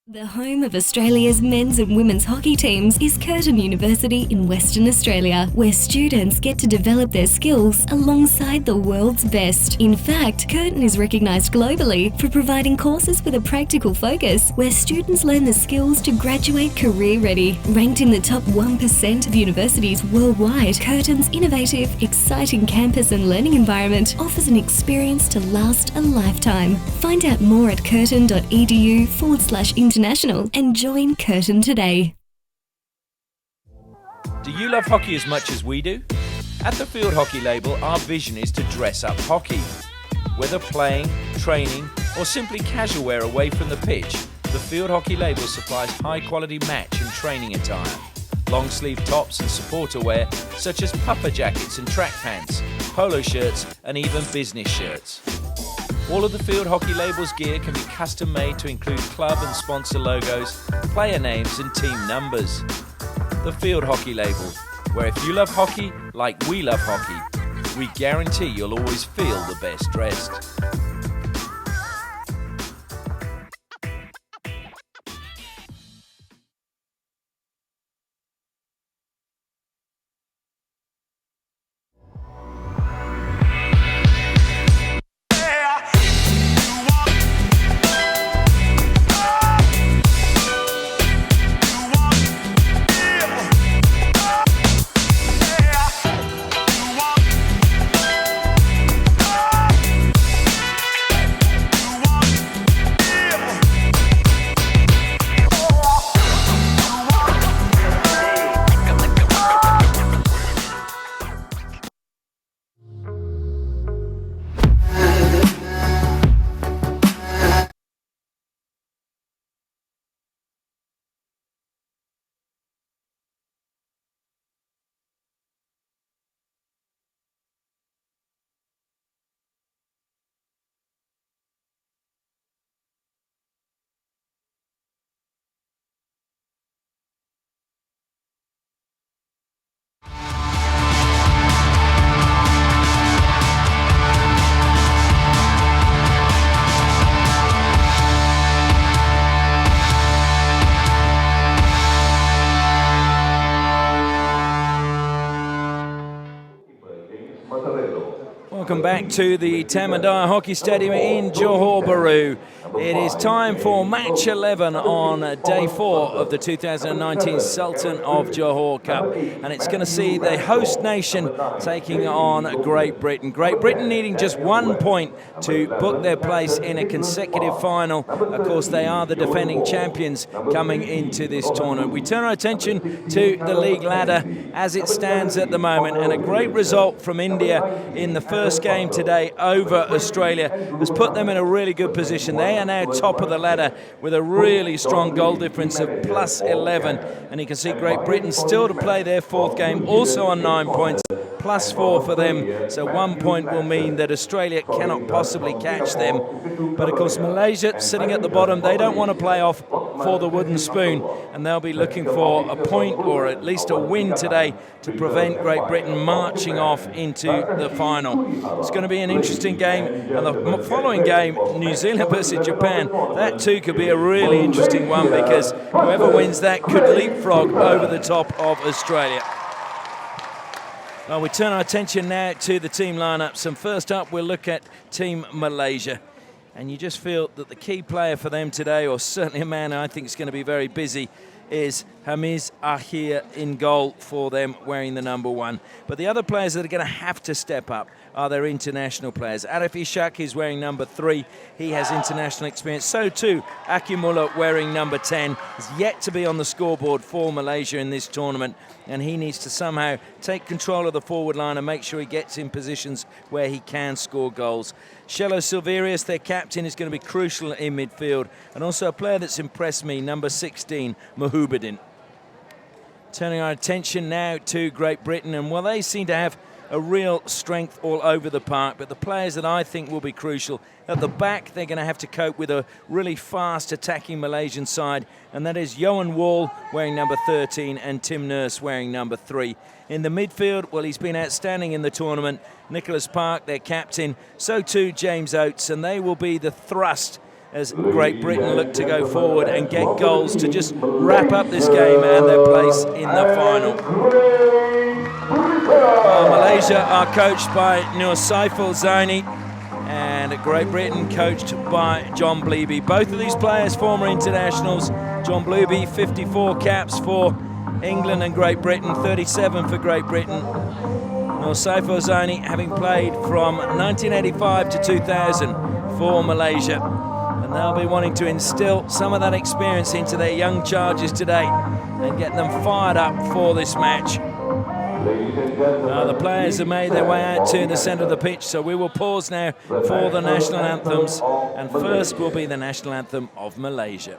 The home of Australia's men's and women's hockey teams is Curtin University in Western Australia, where students get to develop their skills alongside the world's best. In fact, Curtin is recognised globally for providing courses with a practical focus, where students learn the skills to graduate career ready. Ranked in the top 1% of universities worldwide, Curtin's innovative, exciting campus and learning environment offers an experience to last a lifetime. Find out more at curtin.edu/international and join Curtin today. Do you love hockey as much as we do? At the Field Hockey label, our vision is to dress up hockey. Whether playing, training, or simply casual wear away from the pitch, the Field Hockey label supplies high-quality match and training attire. Long-sleeve tops and supporter wear, such as puffer jackets and track pants, polo shirts, and even business shirts. All of the Field Hockey label's gear can be custom made to include club and sponsor logos, player names and team numbers. The Field Hockey label, where if you love hockey like we love hockey, we guarantee you'll always feel the best dressed. Welcome back to the Tamandaya Hockey Stadium in Johor Bahru. It is time for match 11 on day 4 of the 2019 Sultan of Johor Cup. And it's going to see the host nation taking on Great Britain. Great Britain needing just 1 point to book their place in a consecutive final. Of course, they are the defending champions coming into this tournament. We turn our attention to the league ladder as it stands at the moment. And a great result from India in the first game today over Australia has put them in a really good position. They are now top of the ladder with a really strong goal difference of plus 11, and you can see Great Britain still to play their 4th game, also on 9 points, plus 4 for them, so 1 point will mean that Australia cannot possibly catch them. But of course Malaysia sitting at the bottom, they don't want to play off for the wooden spoon, and they'll be looking for a point or at least a win today to prevent Great Britain marching off into the final. It's going to be an interesting game, and the following game, New Zealand versus Japan, that too could be a really interesting one, because whoever wins that could leapfrog over the top of Australia. Well, we turn our attention now to the team lineups, and first up we'll look at Team Malaysia. And you just feel that the key player for them today, or certainly a man I think is going to be very busy, is Hamiz Ahir in goal for them, wearing the number 1. But the other players that are going to have to step up are their international players. Arif Ishak is wearing number 3. He has international experience. So too, Akimullah wearing number 10 is yet to be on the scoreboard for Malaysia in this tournament, and he needs to somehow take control of the forward line and make sure he gets in positions where he can score goals. Shelo Silverius, their captain, is going to be crucial in midfield, and also a player that's impressed me, number 16, Mahubuddin. Turning our attention now to Great Britain, and well, they seem to have a real strength all over the park, but the players that I think will be crucial at the back, they're going to have to cope with a really fast attacking Malaysian side, and that is Johan Wall wearing number 13 and Tim Nurse wearing number 3. In the midfield, well, he's been outstanding in the tournament. Nicholas Park, their captain, so too James Oates, and they will be the thrust as Great Britain look to go forward and get goals to just wrap up this game and their place in the final. Well, Malaysia are coached by Nur Saiful Zaini, and Great Britain coached by John Bleeby. Both of these players former internationals. John Bleeby, 54 caps for England and Great Britain, 37 for Great Britain. Nur Saiful Zaini having played from 1985 to 2000 for Malaysia. And they'll be wanting to instill some of that experience into their young charges today and get them fired up for this match. The players have made their way out to the centre of the pitch, so we will pause now for the national anthems, and first will be the national anthem of Malaysia.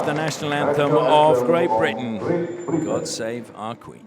The national anthem of Great Britain, God Save Our Queen.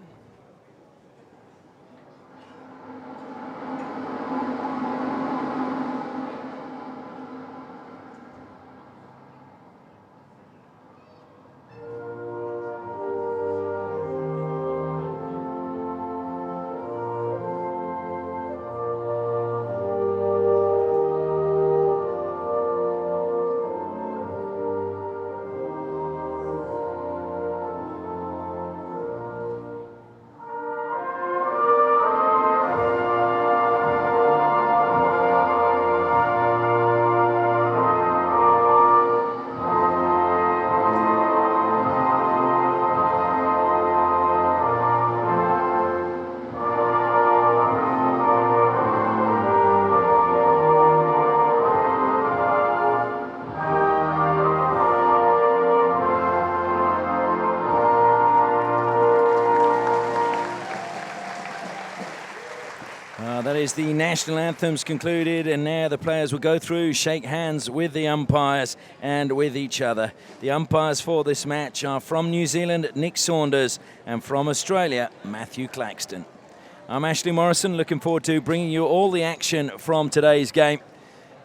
That is the national anthems concluded, and now the players will go through, shake hands with the umpires and with each other. The umpires for this match are from New Zealand, Nick Saunders, and from Australia, Matthew Claxton. I'm Ashley Morrison, looking forward to bringing you all the action from today's game.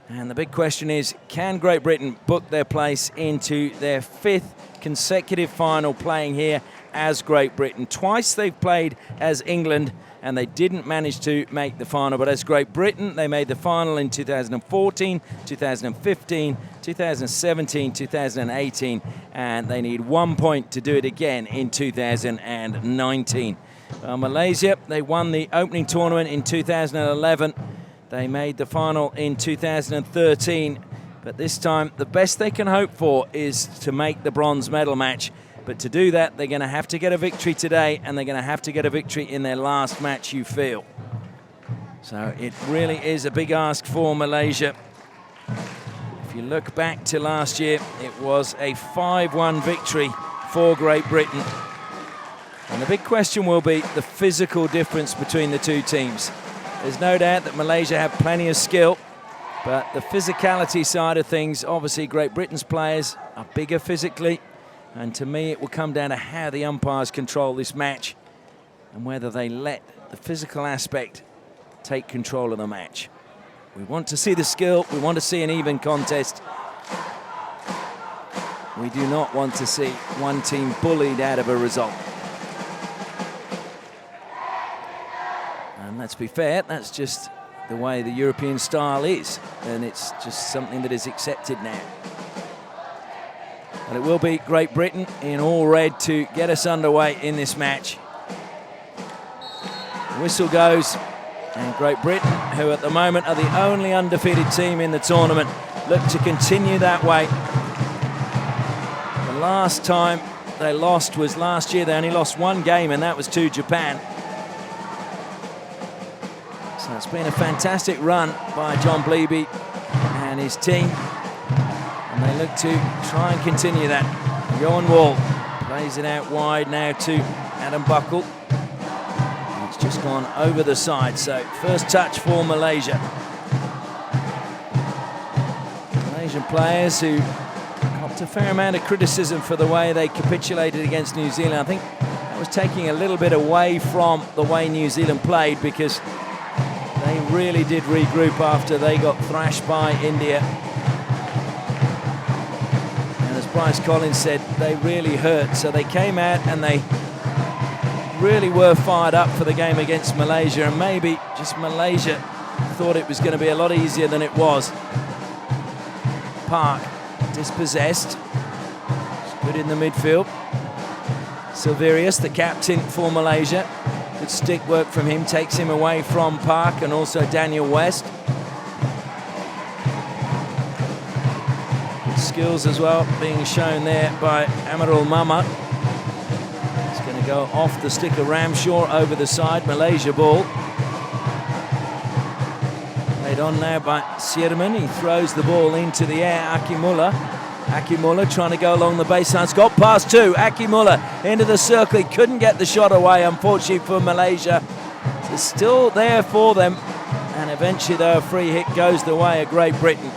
And the big question is, can Great Britain book their place into their 5th consecutive final playing here as Great Britain? Twice they've played as England, and they didn't manage to make the final. But as Great Britain, they made the final in 2014, 2015, 2017, 2018, and they need 1 point to do it again in 2019. Malaysia, they won the opening tournament in 2011. They made the final in 2013. But this time, the best they can hope for is to make the bronze medal match. But to do that, they're going to have to get a victory today, and they're going to have to get a victory in their last match, you feel. So it really is a big ask for Malaysia. If you look back to last year, it was a 5-1 victory for Great Britain. And the big question will be the physical difference between the two teams. There's no doubt that Malaysia have plenty of skill, but the physicality side of things, obviously Great Britain's players are bigger physically. And to me, it will come down to how the umpires control this match and whether they let the physical aspect take control of the match. We want to see the skill. We want to see an even contest. We do not want to see one team bullied out of a result. And let's be fair, that's just the way the European style is. And it's just something that is accepted now. But it will be Great Britain in all red to get us underway in this match. The whistle goes, and Great Britain, who at the moment are the only undefeated team in the tournament, look to continue that way. The last time they lost was last year. They only lost one game, and that was to Japan. So it's been a fantastic run by John Bleeby and his team, and they look to try and continue that. Johan Wall plays it out wide now to Adam Buckle. It's just gone over the side, so first touch for Malaysia. Malaysian players who copped a fair amount of criticism for the way they capitulated against New Zealand. I think that was taking a little bit away from the way New Zealand played, because they really did regroup after they got thrashed by India. And as Bryce Collins said, they really hurt. So they came out and they really were fired up for the game against Malaysia. And maybe just Malaysia thought it was going to be a lot easier than it was. Park dispossessed. It's good in the midfield. Silverius, the captain for Malaysia. Good stick work from him, takes him away from Park and also Daniel West. Good skills as well being shown there by Amarul Mama. It's going to go off the stick of Ramshaw over the side. Malaysia ball. Played on now by Sierman. He throws the ball into the air. Akimullah trying to go along the baseline. It's got past two. Akimullah into the circle. He couldn't get the shot away, unfortunately for Malaysia. It's still there for them. And eventually, though, a free hit goes the way of Great Britain.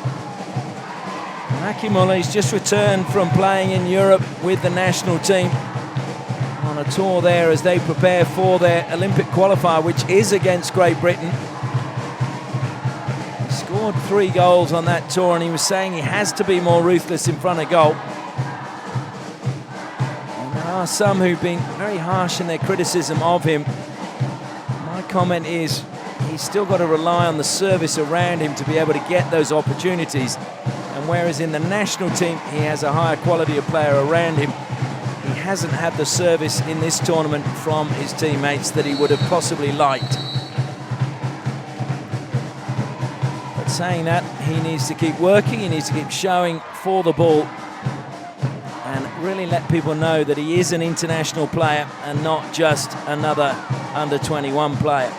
Akimullah, he's just returned from playing in Europe with the national team on a tour there as they prepare for their Olympic qualifier, which is against Great Britain. Scored 3 goals on that tour, and he was saying he has to be more ruthless in front of goal. And there are some who've been very harsh in their criticism of him. My comment is he's still got to rely on the service around him to be able to get those opportunities. And whereas in the national team he has a higher quality of player around him, he hasn't had the service in this tournament from his teammates that he would have possibly liked. Saying that, he needs to keep working, he needs to keep showing for the ball and really let people know that he is an international player and not just another under-21 player.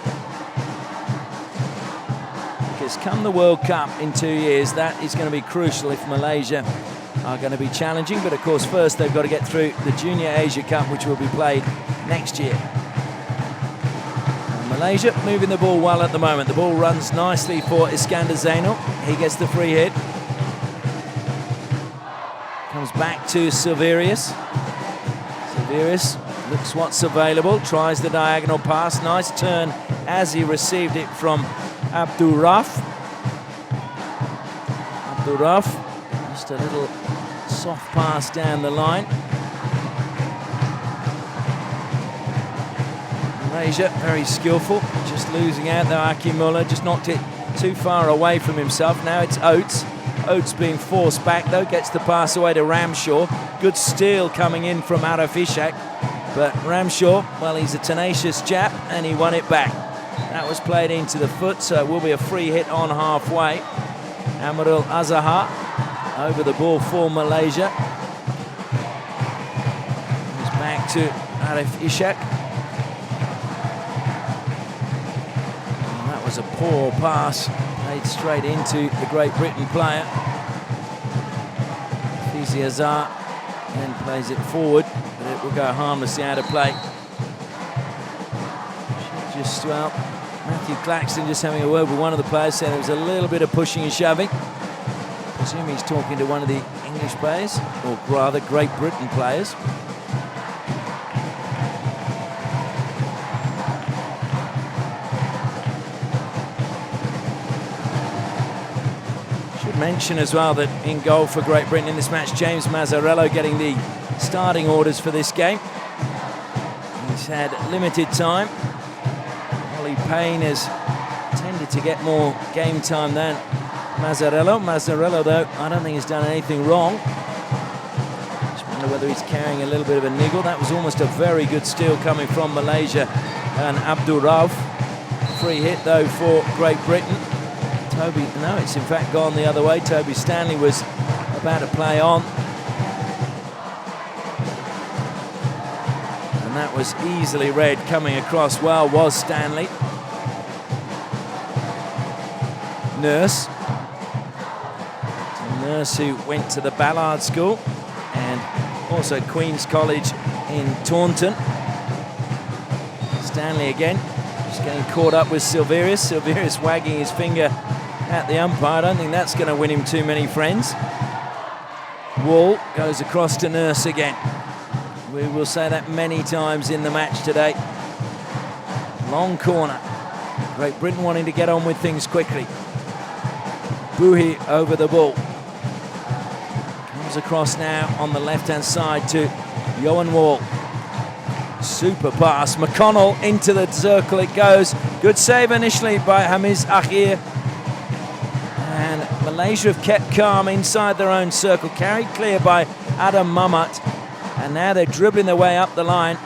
Because come the World Cup in 2 years, that is going to be crucial if Malaysia are going to be challenging. But of course, first they've got to get through the Junior Asia Cup, which will be played next year. Malaysia moving the ball well at the moment. The ball runs nicely for Iskander Zainal. He gets the free hit. Comes back to Silverius. Silverius looks what's available. Tries the diagonal pass. Nice turn as he received it from Abdurraf. Just a little soft pass down the line. Malaysia, very skillful, just losing out though. Akimullah just knocked it too far away from himself. Now it's Oates. Oates being forced back though, gets the pass away to Ramshaw. Good steal coming in from Arif Ishak. But Ramshaw, well, he's a tenacious chap and he won it back. That was played into the foot, so it will be a free hit on halfway. Amarul Azahar over the ball for Malaysia. He's back to Arif Ishak. Was a poor pass played straight into the Great Britain player. Fizi Azar then plays it forward, but it will go harmlessly out of play. Matthew Claxton just having a word with one of the players, saying there was a little bit of pushing and shoving. I presume he's talking to one of the English players, or rather Great Britain players. Mention as well that in goal for Great Britain in this match, James Mazzarello getting the starting orders for this game. He's had limited time. Ollie Payne has tended to get more game time than Mazzarello. Mazzarello, though, I don't think he's done anything wrong. wonder whether he's carrying a little bit of a niggle. That was almost a very good steal coming from Malaysia and Abdul Rauf. Free hit though for Great Britain. No, it's in fact gone the other way. Toby Stanley was about to play on. And that was easily read. Coming across well was Stanley. Nurse. Nurse who went to the Ballard School and also Queen's College in Taunton. Stanley again, just getting caught up with Silverius. Silverius wagging his finger at the umpire. I don't think that's going to win him too many friends. Wall goes across to Nurse again. We will say that many times in the match today. Long corner. Great Britain wanting to get on with things quickly. Buhi over the ball. Comes across now on the left-hand side to Johan Wall. Super pass. McConnell into the circle it goes. Good save initially by Hamiz Akhir. And Malaysia have kept calm inside their own circle. Carried clear by Adam Mamat. And now they're dribbling their way up the line.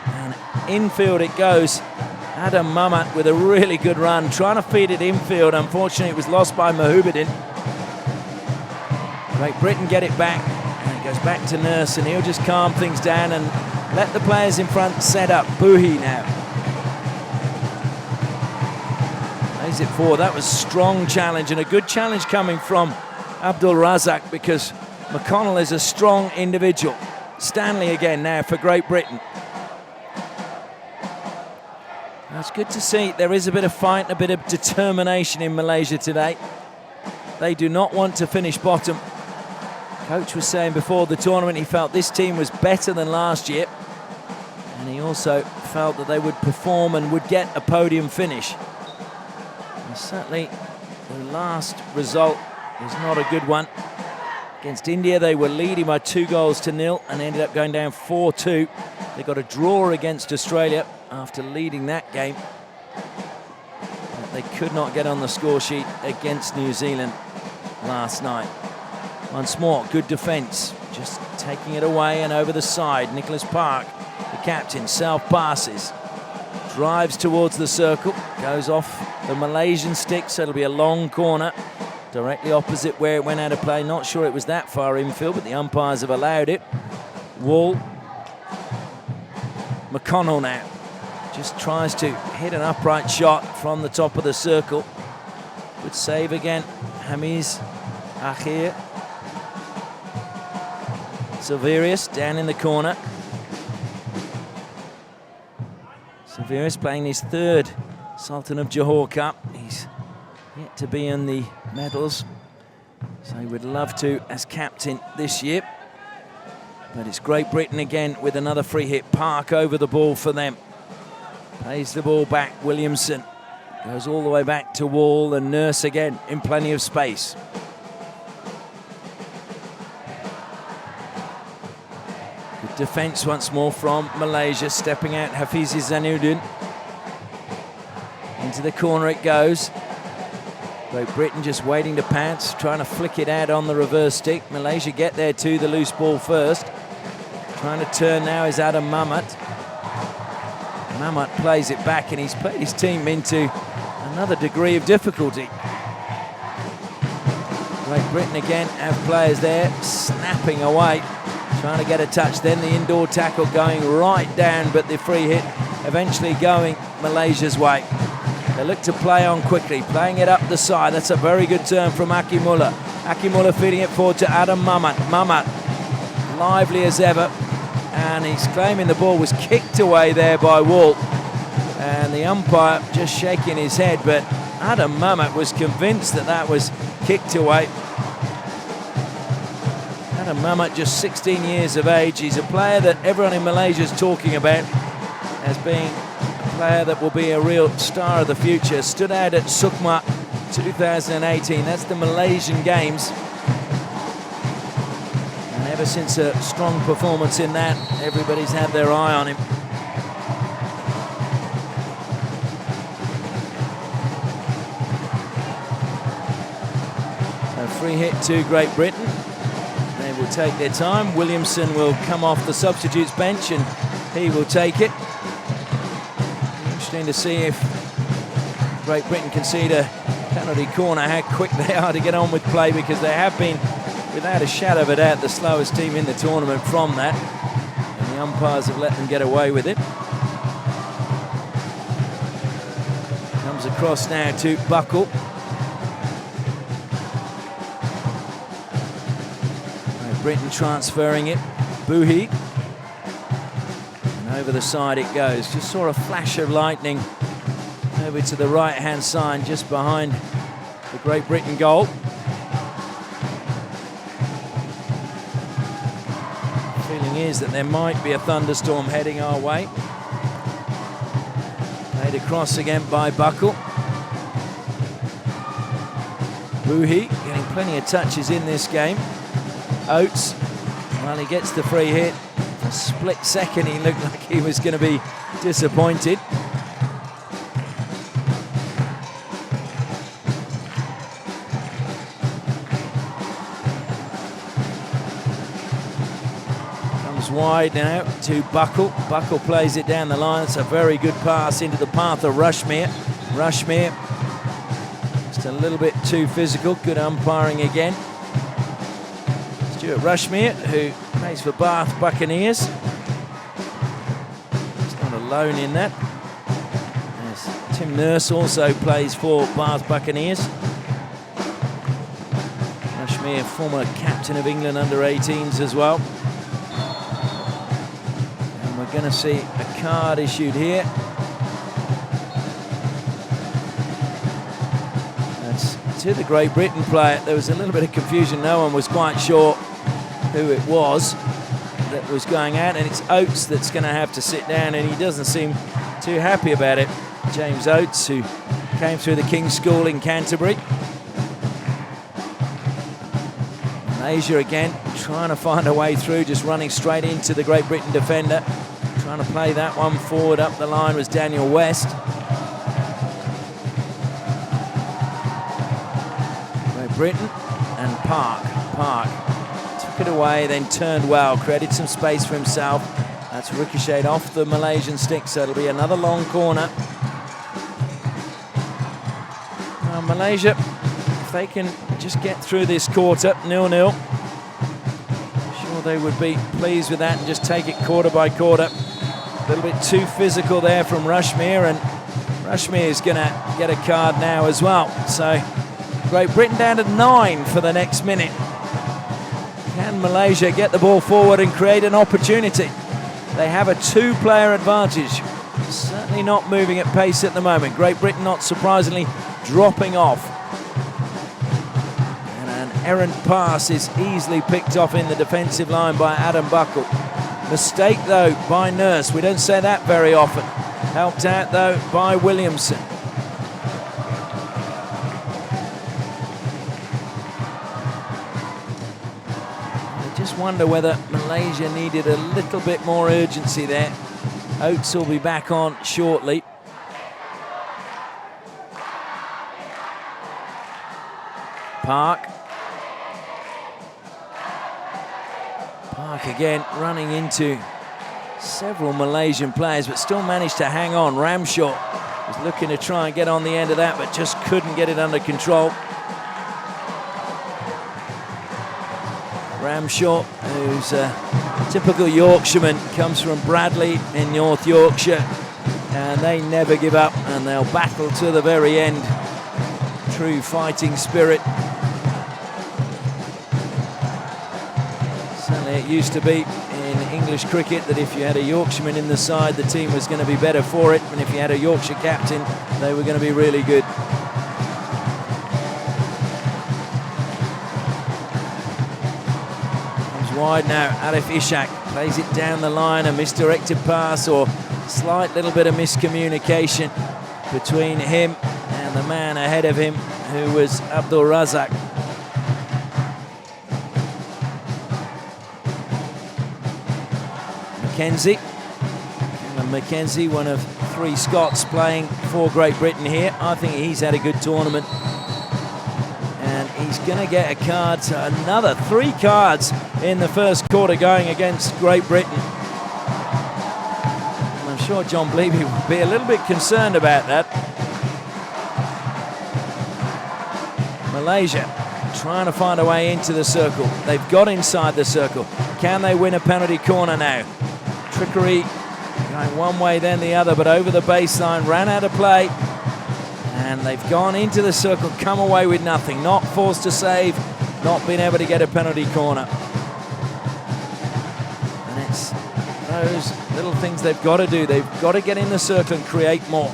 And infield it goes. Adam Mamat with a really good run, trying to feed it infield. Unfortunately, it was lost by Mahubudin. Great Britain get it back. And it goes back to Nurse, and he'll just calm things down and let the players in front set up. Buhi now. Plays it forward. That was a strong challenge, and a good challenge coming from Abdul Razak, because McConnell is a strong individual. Stanley again now for Great Britain. It's good to see there is a bit of fight and a bit of determination in Malaysia today. They do not want to finish bottom. Coach was saying before the tournament he felt this team was better than last year, and he also felt that they would perform and would get a podium finish. And certainly the last result was not a good one. Against India they were leading by 2-0 and ended up going down 4-2. They got a draw against Australia after leading that game. But they could not get on the score sheet against New Zealand last night. Once more, good defence, just taking it away and over the side. Nicholas Park, the captain, self-passes, drives towards the circle, goes off the Malaysian stick, so it'll be a long corner, directly opposite where it went out of play. Not sure it was that far infield, but the umpires have allowed it. Wall. McConnell now just tries to hit an upright shot from the top of the circle. Good save again. Hamiz Akhir. Silverius down in the corner. Silverius playing his third Sultan of Johor Cup. He's yet to be in the medals, so he would love to as captain this year. But it's Great Britain again with another free hit. Park over the ball for them. Plays the ball back. Williamson goes all the way back to Wall, and Nurse again in plenty of space. Good defence once more from Malaysia. Stepping out Hafizi Zainuddin. Into the corner it goes. Great Britain just waiting to pounce, trying to flick it out on the reverse stick. Malaysia get there to the loose ball first. Trying to turn now is Adam Mamat. Mamat plays it back, and he's put his team into another degree of difficulty. Great Britain again have players there snapping away, trying to get a touch. Then the indoor tackle going right down, but the free hit eventually going Malaysia's way. They look to play on quickly, playing it up the side. That's a very good turn from Akimullah. Akimullah feeding it forward to Adam Mamat. Mamat, lively as ever, and he's claiming the ball was kicked away there by Wall. And the umpire just shaking his head, but Adam Mamat was convinced that that was kicked away. Adam Mamat, just 16 years of age. He's a player that everyone in Malaysia is talking about as being a player that will be a real star of the future. Stood out at Sukma 2018. That's the Malaysian Games. And ever since a strong performance in that, everybody's had their eye on him. So free hit to Great Britain. They will will take their time. Williamson will come off the substitutes bench and he will take it. Interesting to see if Great Britain concede a penalty corner, how quick they are to get on with play, because they have been, without a shadow of a doubt, the slowest team in the tournament from that. And the umpires have let them get away with it. Comes across now to Buckle. Britain transferring it. Buhi. And over the side it goes. Just saw a flash of lightning over to the right-hand side, just behind the Great Britain goal. The feeling is that there might be a thunderstorm heading our way. Played across again by Buckle. Buhi getting plenty of touches in this game. Oates, well, he gets the free hit. For a split second, he looked like he was going to be disappointed. Comes wide now to Buckle. Buckle plays it down the line. It's a very good pass into the path of Rushmere. Rushmere, just a little bit too physical. Good umpiring again. Stuart Rushmere, who plays for Bath Buccaneers. He's not alone in that. Yes, Tim Nurse also plays for Bath Buccaneers. Rushmere, former captain of England under-18s as well. And we're going to see a card issued here. That's to the Great Britain player. There was a little bit of confusion. No one was quite sure who it was that was going out, and it's Oates that's going to have to sit down, and he doesn't seem too happy about it. James Oates, who came through the King's School in Canterbury. Malaysia again trying to find a way through, just running straight into the Great Britain defender. Trying to play that one forward up the line was Daniel West. Great Britain and Park took it away, then turned well, created some space for himself. That's ricocheted off the Malaysian stick, so it'll be another long corner. Malaysia, if they can just get through this quarter, 0-0, sure they would be pleased with that and just take it quarter by quarter. A little bit too physical there from Rushmere, and Rushmere is going to get a card now as well. So Great Britain down to 9 for the next minute. Can Malaysia get the ball forward and create an opportunity? They have a 2-player advantage. Certainly not moving at pace at the moment. Great Britain, not surprisingly, dropping off. And an errant pass is easily picked off in the defensive line by Adam Buckle. Mistake, though, by Nurse. We don't say that very often. Helped out, though, by Williamson. Just wonder whether Malaysia needed a little bit more urgency there. Oates will be back on shortly. Park again running into several Malaysian players, but still managed to hang on. Ramshaw was looking to try and get on the end of that, but just couldn't get it under control. Ramshaw, who's a typical Yorkshireman, comes from Bradley in North Yorkshire, and they never give up, and they'll battle to the very end. True fighting spirit. Certainly it used to be in English cricket that if you had a Yorkshireman in the side, the team was going to be better for it, and if you had a Yorkshire captain, they were going to be really good. Wide now, Arif Ishak plays it down the line, a misdirected pass or slight little bit of miscommunication between him and the man ahead of him, who was Abdul Razak. Mackenzie, one of 3 Scots playing for Great Britain here. I think he's had a good tournament. And And he's going to get a card, so another 3 cards in the first quarter going against Great Britain. And I'm sure John Bleeby will be a little bit concerned about that. Malaysia trying to find a way into the circle. They've got inside the circle. Can they win a penalty corner now? Trickery going one way then the other, but over the baseline, ran out of play. And they've gone into the circle, come away with nothing. Not forced to save, not been able to get a penalty corner. And it's those little things they've got to do. They've got to get in the circle and create more.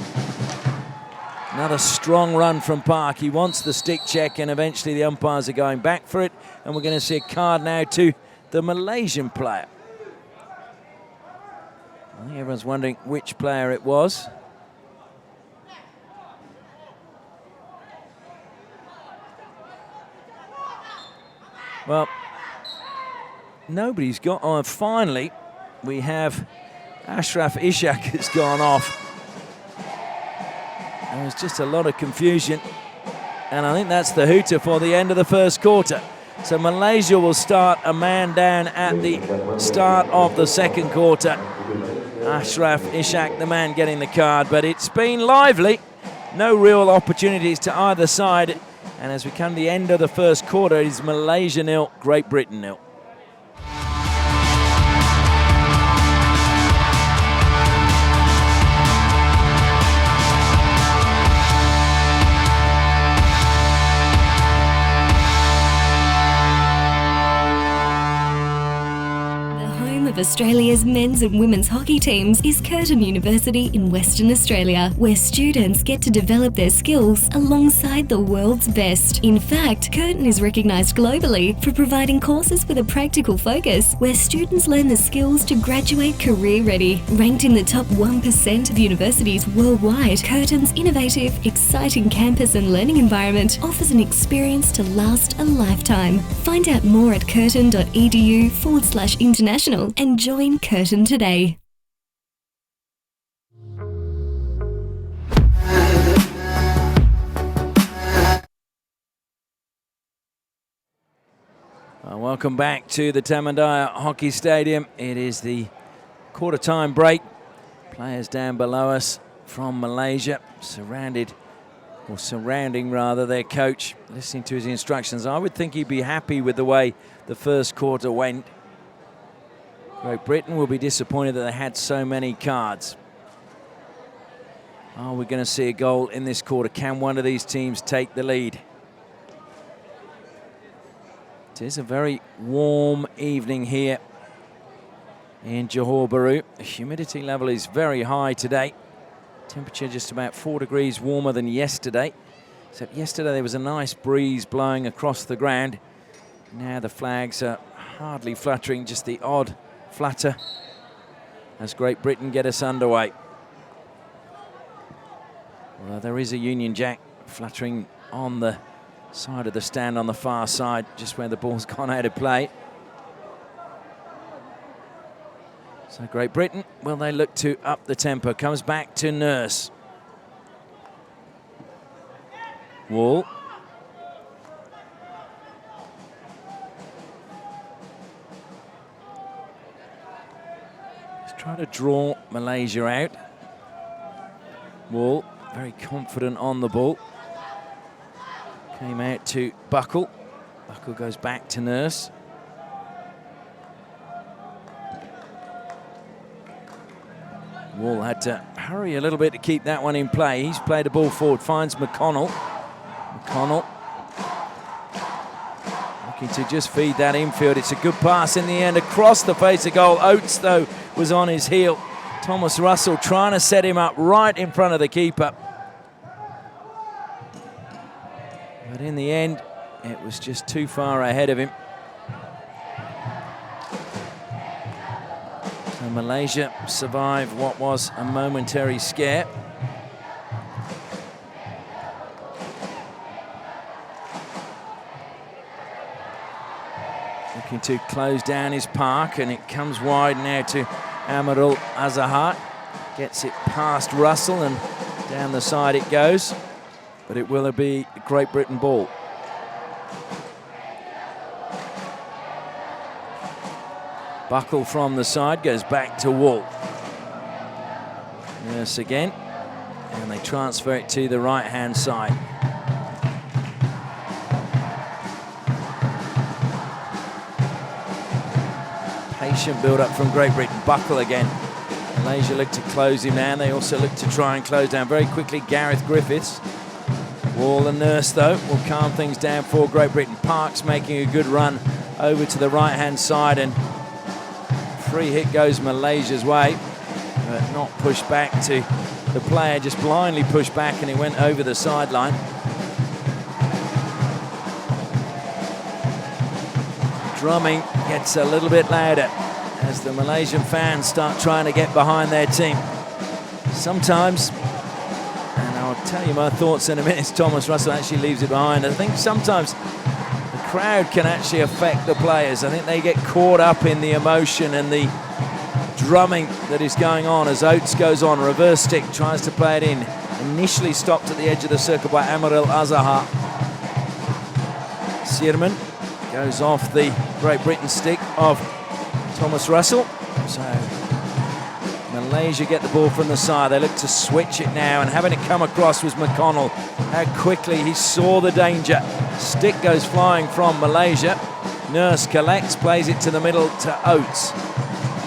Another strong run from Park. He wants the stick check, and eventually the umpires are going back for it. And we're going to see a card now to the Malaysian player. I think everyone's wondering which player it was. Well, nobody's got on. Finally, we have Ashraf Ishak has gone off. There was just a lot of confusion, and I think that's the hooter for the end of the first quarter. So Malaysia will start a man down at the start of the second quarter. Ashraf Ishak, the man getting the card, but it's been lively. No real opportunities to either side. And as we come to the end of the first quarter, it's Malaysia 0, Great Britain 0. Australia's men's and women's hockey teams is Curtin University in Western Australia, where students get to develop their skills alongside the world's best. In fact, Curtin is recognised globally for providing courses with a practical focus, where students learn the skills to graduate career ready. Ranked in the top 1% of universities worldwide, Curtin's innovative, exciting campus and learning environment offers an experience to last a lifetime. Find out more at curtin.edu/international and join Curtin today. Welcome back to the Tamandaya Hockey Stadium. It is the quarter-time break. Players down below us from Malaysia, surrounding their coach, listening to his instructions. I would think he'd be happy with the way the first quarter went. Great Britain will be disappointed that they had so many cards. Are we going to see a goal in this quarter? Can one of these teams take the lead? It is a very warm evening here in Johor Bahru. The humidity level is very high today. Temperature just about 4 degrees warmer than yesterday. Except yesterday there was a nice breeze blowing across the ground. Now the flags are hardly fluttering, just the odd flutter as Great Britain get us underway. Well, there is a Union Jack fluttering on the side of the stand on the far side, just where the ball's gone out of play. So Great Britain, will they look to up the tempo? Comes back to Nurse. Wall. Trying to draw Malaysia out. Wall, very confident on the ball. Came out to Buckle. Buckle goes back to Nurse. Wall had to hurry a little bit to keep that one in play. He's played the ball forward, finds McConnell. McConnell looking to just feed that infield. It's a good pass in the end across the face of goal. Oates, though, was on his heel. Thomas Russell trying to set him up right in front of the keeper. But in the end, it was just too far ahead of him. So Malaysia survived what was a momentary scare. Looking to close down his Park, and it comes wide now to Amarul Azahar. Gets it past Russell and down the side it goes. But it will be a Great Britain ball. Buckle from the side, goes back to Wall. Nurse again, and they transfer it to the right-hand side. Patient build-up from Great Britain. Buckle again. Malaysia look to close him down. They also look to try and close down very quickly Gareth Griffiths. Wall and Nurse, though, will calm things down for Great Britain. Parks making a good run over to the right-hand side, and free hit goes Malaysia's way, but not pushed back to the player, just blindly pushed back, and he went over the sideline. Drumming gets a little bit louder as the Malaysian fans start trying to get behind their team. Sometimes, and I'll tell you my thoughts in a minute, Thomas Russell actually leaves it behind. I think sometimes the crowd can actually affect the players. I think they get caught up in the emotion and the drumming that is going on as Oates goes on. Reverse stick, tries to play it in. Initially stopped at the edge of the circle by Amaril Azahar. Sierman goes off the Great Britain stick of Thomas Russell. So Malaysia get the ball from the side. They look to switch it now, and having it come across was McConnell. How quickly he saw the danger. Stick goes flying from Malaysia. Nurse collects, plays it to the middle to Oates.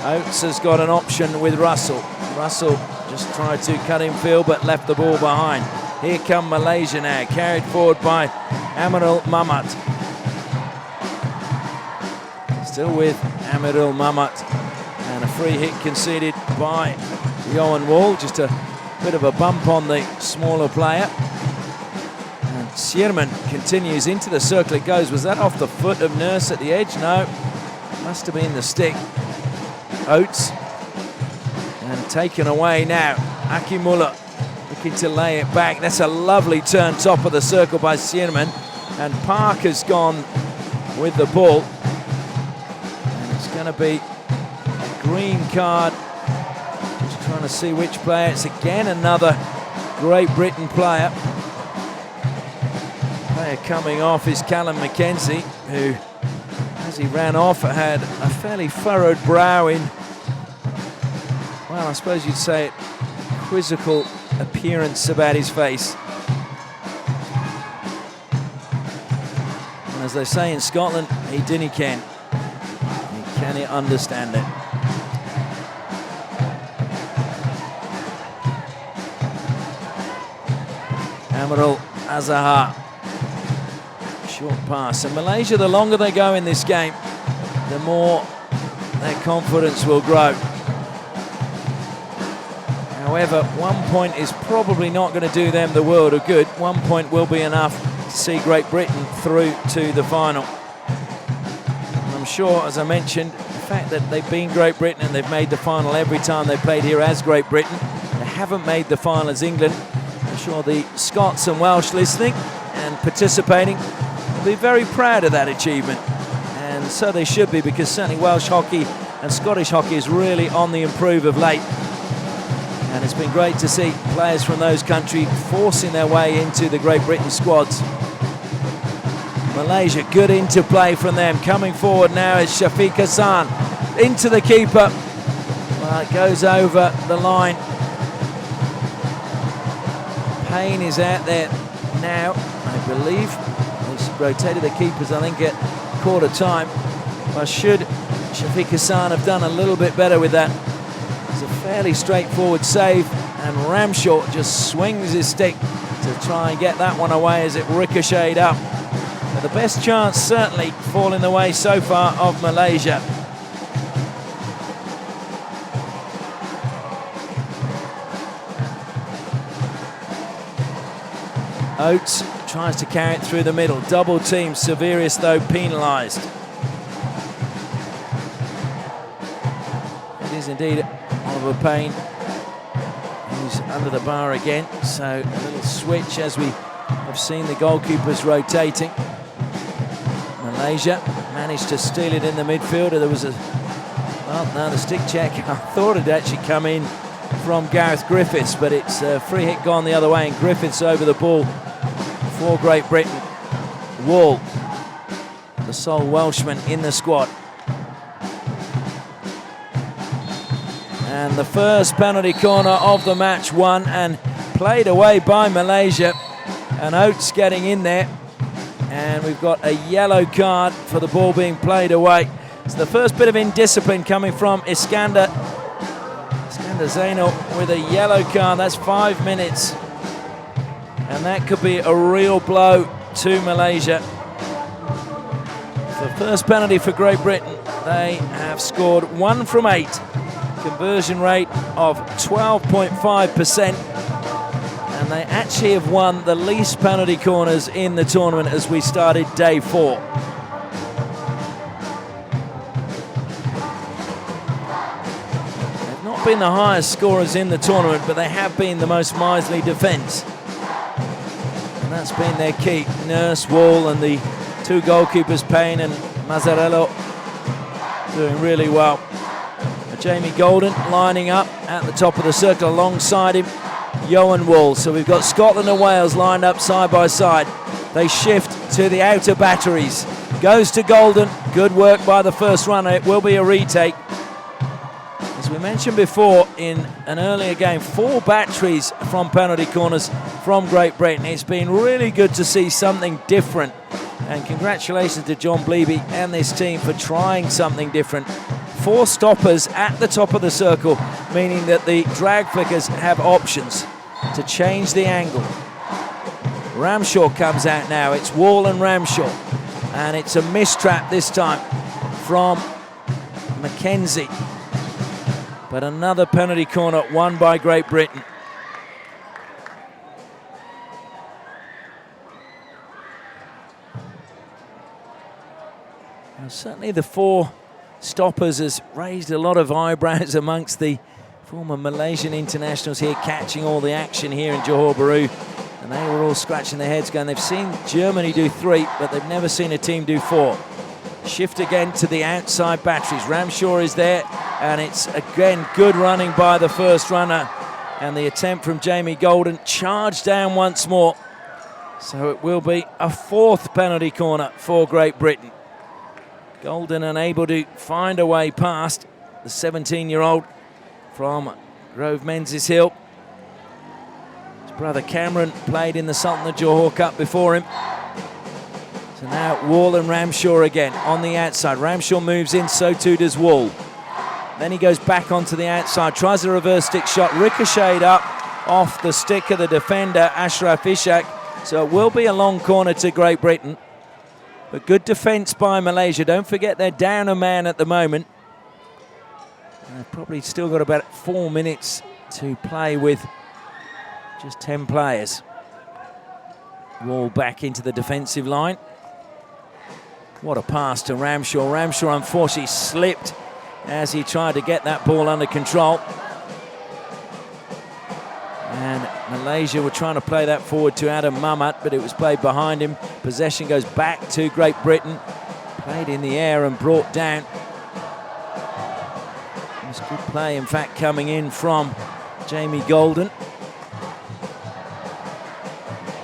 Oates has got an option with Russell. Russell just tried to cut him field but left the ball behind. Here come Malaysia now, carried forward by Amaril Mamat. Still with Amaril Mamat, and a free hit conceded by Johan Wall. Just a bit of a bump on the smaller player. And Sierman continues into the circle. It goes. Was that off the foot of Nurse at the edge? No, must have been the stick. Oates, and taken away now. Akimullah looking to lay it back. That's a lovely turn top of the circle by Sierman, and Parker's gone with the ball. Going to be a green card. Just trying to see which player. It's again another Great Britain player. Player coming off is Callum McKenzie, who, as he ran off, had a fairly furrowed brow in, well, I suppose you'd say it, quizzical appearance about his face. And as they say in Scotland, he didn't ken. Can he understand it? Amaril Azahar. Short pass. And Malaysia, the longer they go in this game, the more their confidence will grow. However, 1 point is probably not going to do them the world of good. 1 point will be enough to see Great Britain through to the final. I'm sure, as I mentioned, the fact that they've been Great Britain and they've made the final every time they've played here as Great Britain. They haven't made the final as England. I'm sure the Scots and Welsh listening and participating will be very proud of that achievement. And so they should be, because certainly Welsh hockey and Scottish hockey is really on the improve of late. And it's been great to see players from those countries forcing their way into the Great Britain squads. Malaysia, good interplay from them. Coming forward now is Shafiq Hassan. Into the keeper. Well, it goes over the line. Payne is out there now, I believe. He's rotated the keepers, I think, at quarter time. But should Shafiq Hassan have done a little bit better with that? It's a fairly straightforward save, and Ramshaw just swings his stick to try and get that one away as it ricocheted up. The best chance certainly falling the way so far of Malaysia. Oates tries to carry it through the middle. Double team, Severius though penalised. It is indeed Oliver Payne who's under the bar again. So a little switch as we have seen the goalkeepers rotating. Malaysia managed to steal it in the midfield. There was a, well, no, the stick check, I thought it actually come in from Gareth Griffiths, but it's a free hit gone the other way, and Griffiths over the ball for Great Britain. Wall, the sole Welshman in the squad. And the first penalty corner of the match won and played away by Malaysia. And Oates getting in there. And we've got a yellow card for the ball being played away. It's the first bit of indiscipline coming from Iskander Zainal with a yellow card. That's 5 minutes. And that could be a real blow to Malaysia. The first penalty for Great Britain. They have scored 1 from 8. Conversion rate of 12.5%. And they actually have won the least penalty corners in the tournament as we started day 4. They've not been the highest scorers in the tournament, but they have been the most miserly defence. And that's been their key. Nurse, Wall, and the 2 goalkeepers, Payne and Mazzarello, doing really well. Jamie Golden lining up at the top of the circle alongside him, Johan Wall. So we've got Scotland and Wales lined up side by side. They shift to the outer batteries. Goes to Golden. Good work by the first runner. It will be a retake. As we mentioned before in an earlier game, 4 batteries from penalty corners from Great Britain. It's been really good to see something different. And congratulations to John Bleeby and this team for trying something different. 4 stoppers at the top of the circle, meaning that the drag flickers have options to change the angle. Ramshaw comes out now. It's Wall and Ramshaw. And it's a mistrap this time from Mackenzie. But another penalty corner won by Great Britain. Now, certainly the 4 stoppers has raised a lot of eyebrows amongst the former Malaysian internationals here, catching all the action here in Johor Bahru. And they were all scratching their heads going, they've seen Germany do 3, but they've never seen a team do 4. Shift again to the outside batteries. Ramshaw is there, and it's again good running by the first runner. And the attempt from Jamie Golden, charged down once more. So it will be a 4th penalty corner for Great Britain. Golden unable to find a way past the 17-year-old from Grove Menzies Hill. His brother Cameron played in the Sultan of Johor Cup before him. So now Wall and Ramshaw again on the outside. Ramshaw moves in, so too does Wall. Then he goes back onto the outside, tries a reverse stick shot, ricocheted up off the stick of the defender, Ashraf Ishak. So it will be a long corner to Great Britain. But good defence by Malaysia. Don't forget they're down a man at the moment. And they've probably still got about 4 minutes to play with just 10 players. Wall back into the defensive line. What a pass to Ramshaw. Ramshaw unfortunately slipped as he tried to get that ball under control. And Malaysia were trying to play that forward to Adam Mamat, but it was played behind him. Possession goes back to Great Britain. Played in the air and brought down. It was good play, in fact, coming in from Jamie Golden.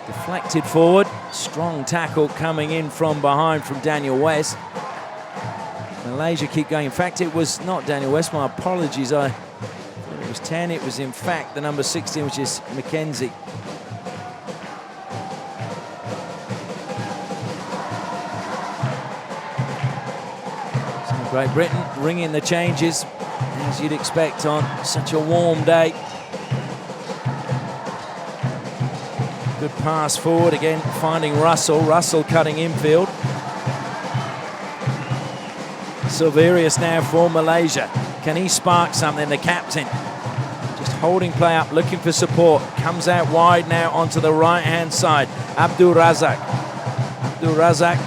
Deflected forward. Strong tackle coming in from behind from Daniel West. Malaysia keep going. In fact, it was not Daniel West. My apologies. It was 10. It was, in fact, the number 16, which is Mackenzie. So Great Britain ringing the changes, as you'd expect on such a warm day. Good pass forward again, finding Russell. Russell cutting infield. Silverius now for Malaysia. Can he spark something? The captain just holding play up, looking for support. Comes out wide now onto the right-hand side. Abdul Razak. Abdul Razak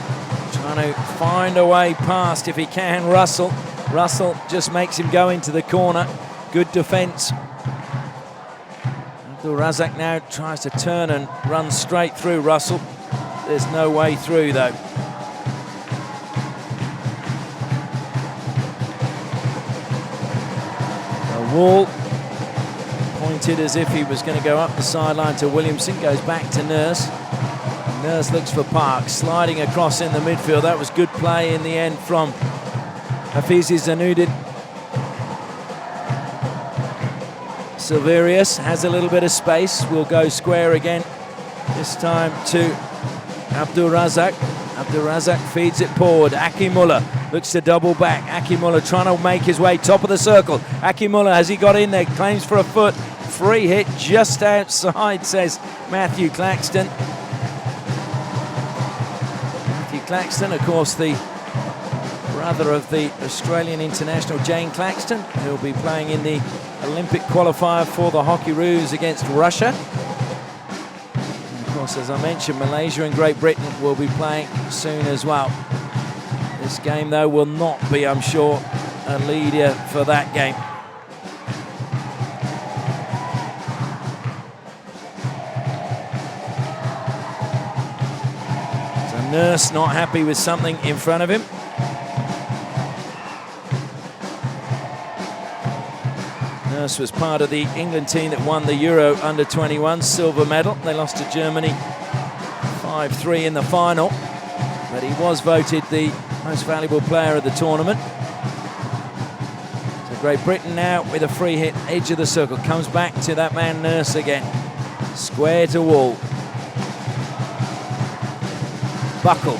trying to find a way past if he can. Russell. Russell just makes him go into the corner. Good defence. Abdul Razak now tries to turn and run straight through Russell. There's no way through though. Wall pointed as if he was going to go up the sideline to Williamson, goes back to Nurse. Nurse looks for Parks, sliding across in the midfield. That was good play in the end from Hafizi Zanuddin. Silverius has a little bit of space, will go square again, this time to Abdul Razak. Abdul Razak feeds it forward. Akimullah looks to double back. Akimullah trying to make his way top of the circle. Akimullah, has he got in there? Claims for a foot. Free hit just outside, says Matthew Claxton. Matthew Claxton, of course, the brother of the Australian international Jane Claxton, who'll be playing in the Olympic qualifier for the Hockeyroos against Russia. And of course, as I mentioned, Malaysia and Great Britain will be playing soon as well. This game, though, will not be, I'm sure, a leader for that game. So Nurse not happy with something in front of him. Nurse was part of the England team that won the Euro under-21 silver medal. They lost to Germany 5-3 in the final, but he was voted the most valuable player of the tournament. So Great Britain now with a free hit, edge of the circle, comes back to that man Nurse again. Square to wall. Buckle.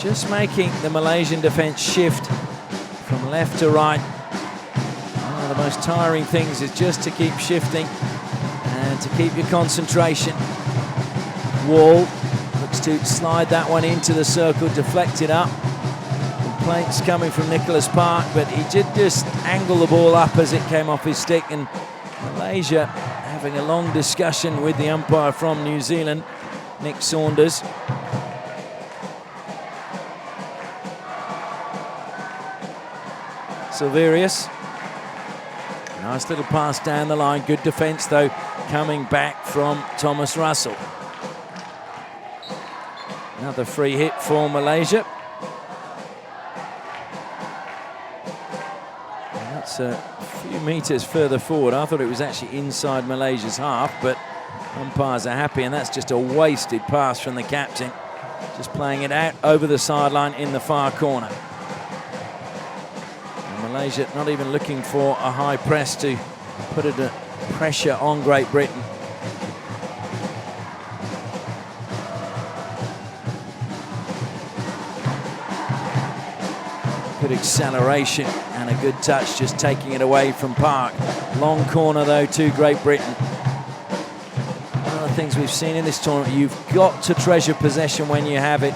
Just making the Malaysian defence shift from left to right. One of the most tiring things is just to keep shifting and to keep your concentration. Wall looks to slide that one into the circle, deflect it up. Complaints coming from Nicholas Park, but he did just angle the ball up as it came off his stick, and Malaysia having a long discussion with the umpire from New Zealand, Nick Saunders. Silverius, nice little pass down the line, good defence though coming back from Thomas Russell. Another free hit for Malaysia. And that's a few metres further forward. I thought it was actually inside Malaysia's half, but umpires are happy, and that's just a wasted pass from the captain. Just playing it out over the sideline in the far corner. Malaysia not even looking for a high press to put a pressure on Great Britain. Good acceleration and a good touch, just taking it away from Park. Long corner though to Great Britain. One of the things we've seen in this tournament, you've got to treasure possession when you have it.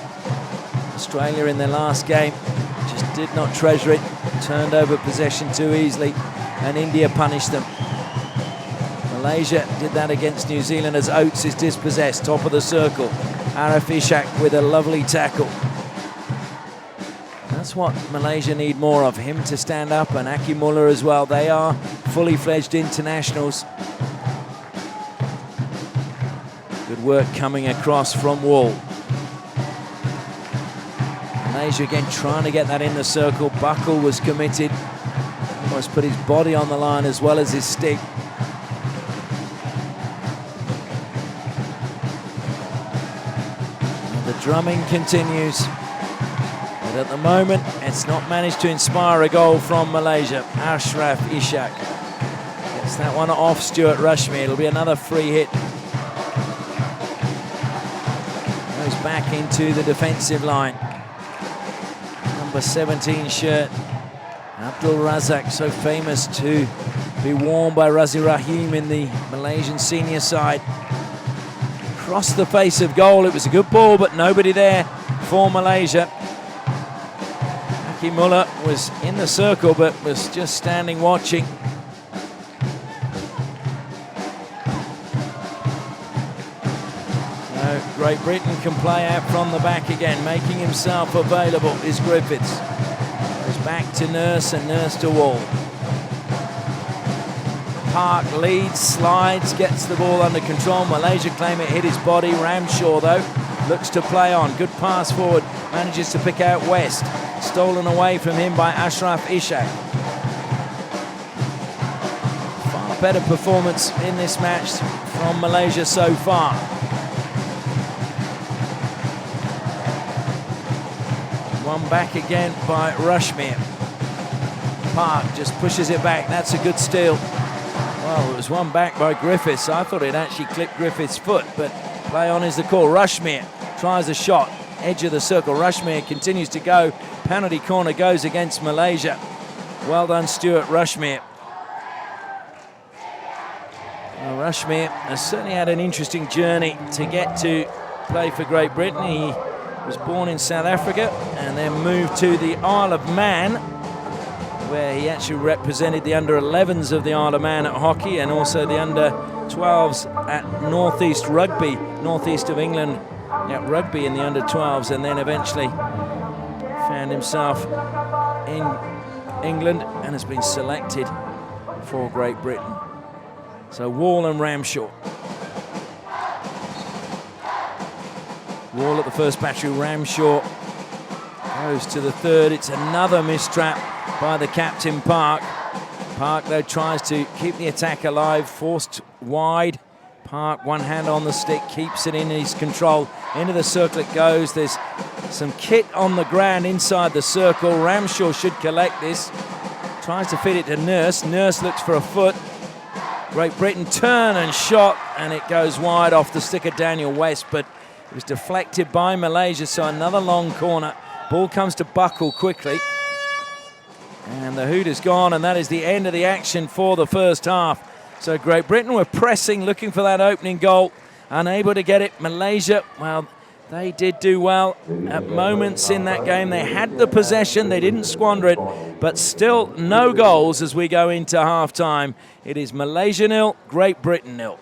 Australia in their last game just did not treasure it. Turned over possession too easily, and India punished them. Malaysia did that against New Zealand as Oates is dispossessed, top of the circle. Arif Ishak with a lovely tackle. That's what Malaysia need more of, him to stand up, and Akimullah as well. They are fully fledged internationals. Good work coming across from Wall. Malaysia again trying to get that in the circle. Buckle was committed. Almost put his body on the line as well as his stick. And the drumming continues. But at the moment, it's not managed to inspire a goal from Malaysia. Ashraf Ishak gets that one off Stuart Rashmi. It'll be another free hit. Goes back into the defensive line. Number 17 shirt, Abdul Razak, so famous to be worn by Razi Rahim in the Malaysian senior side. Across the face of goal, it was a good ball, but nobody there for Malaysia. Akimullah was in the circle, but was just standing watching. Great Britain can play out from the back again. Making himself available is Griffiths. Goes back to Nurse, and Nurse to Wall. Park leads, slides, gets the ball under control. Malaysia claim it hit his body. Ramshaw, though, looks to play on. Good pass forward. Manages to pick out West. Stolen away from him by Ashraf Ishak. Far better performance in this match from Malaysia so far. One back again by Rashmi. Park just pushes it back. That's a good steal. Well, it was one back by Griffiths. I thought it actually clipped Griffiths' foot, but play on is the call. Rushmere tries a shot. Edge of the circle. Rushmere continues to go. Penalty corner goes against Malaysia. Well done, Stuart Rushmere. Well, Rushmere has certainly had an interesting journey to get to play for Great Britain. He was born in South Africa and then moved to the Isle of Man, where he actually represented the under-11s of the Isle of Man at hockey and also the under-12s at Northeast Rugby, northeast of England, at rugby in the under-12s, and then eventually found himself in England and has been selected for Great Britain. So Wall and Ramshaw. Wall at the first battery, Ramshaw goes to the third. It's another mistrap by the captain, Park. Park, though, tries to keep the attack alive, forced wide. Park, one hand on the stick, keeps it in his control. Into the circle it goes. There's some kit on the ground inside the circle. Ramshaw should collect this. Tries to fit it to Nurse. Nurse looks for a foot. Great Britain turn and shot, and it goes wide off the stick of Daniel West, but it was deflected by Malaysia, so another long corner. Ball comes to Buckle quickly. And the hoot is gone, and that is the end of the action for the first half. So Great Britain were pressing, looking for that opening goal. Unable to get it. Malaysia, well, they did do well at moments in that game. They had the possession, they didn't squander it, but still no goals as we go into half-time. It is Malaysia 0, Great Britain 0.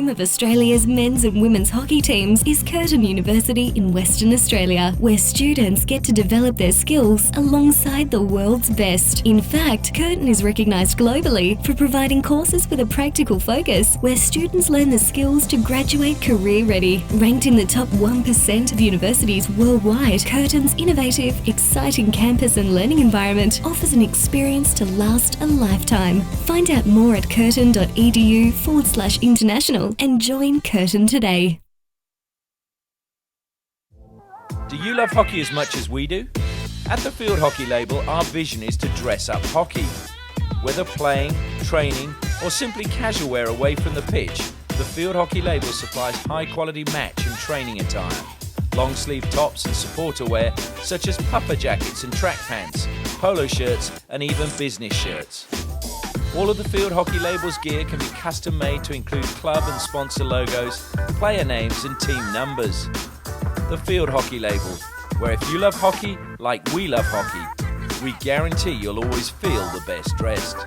Of Australia's men's and women's hockey teams is Curtin University in Western Australia, where students get to develop their skills alongside the world's best. In fact, Curtin is recognised globally for providing courses with a practical focus, where students learn the skills to graduate career ready. Ranked in the top 1% of universities worldwide, Curtin's innovative, exciting campus and learning environment offers an experience to last a lifetime. Find out more at curtin.edu/international and join Curtin today. Do you love hockey as much as we do? At the Field Hockey label, our vision is to dress up hockey. Whether playing, training, or simply casual wear away from the pitch, the Field Hockey label supplies high-quality match and training attire. Long-sleeve tops and supporter wear, such as puffer jackets and track pants, polo shirts, and even business shirts. All of the Field Hockey label's gear can be custom made to include club and sponsor logos, player names and team numbers. The Field Hockey label, where if you love hockey like we love hockey, we guarantee you'll always feel the best dressed.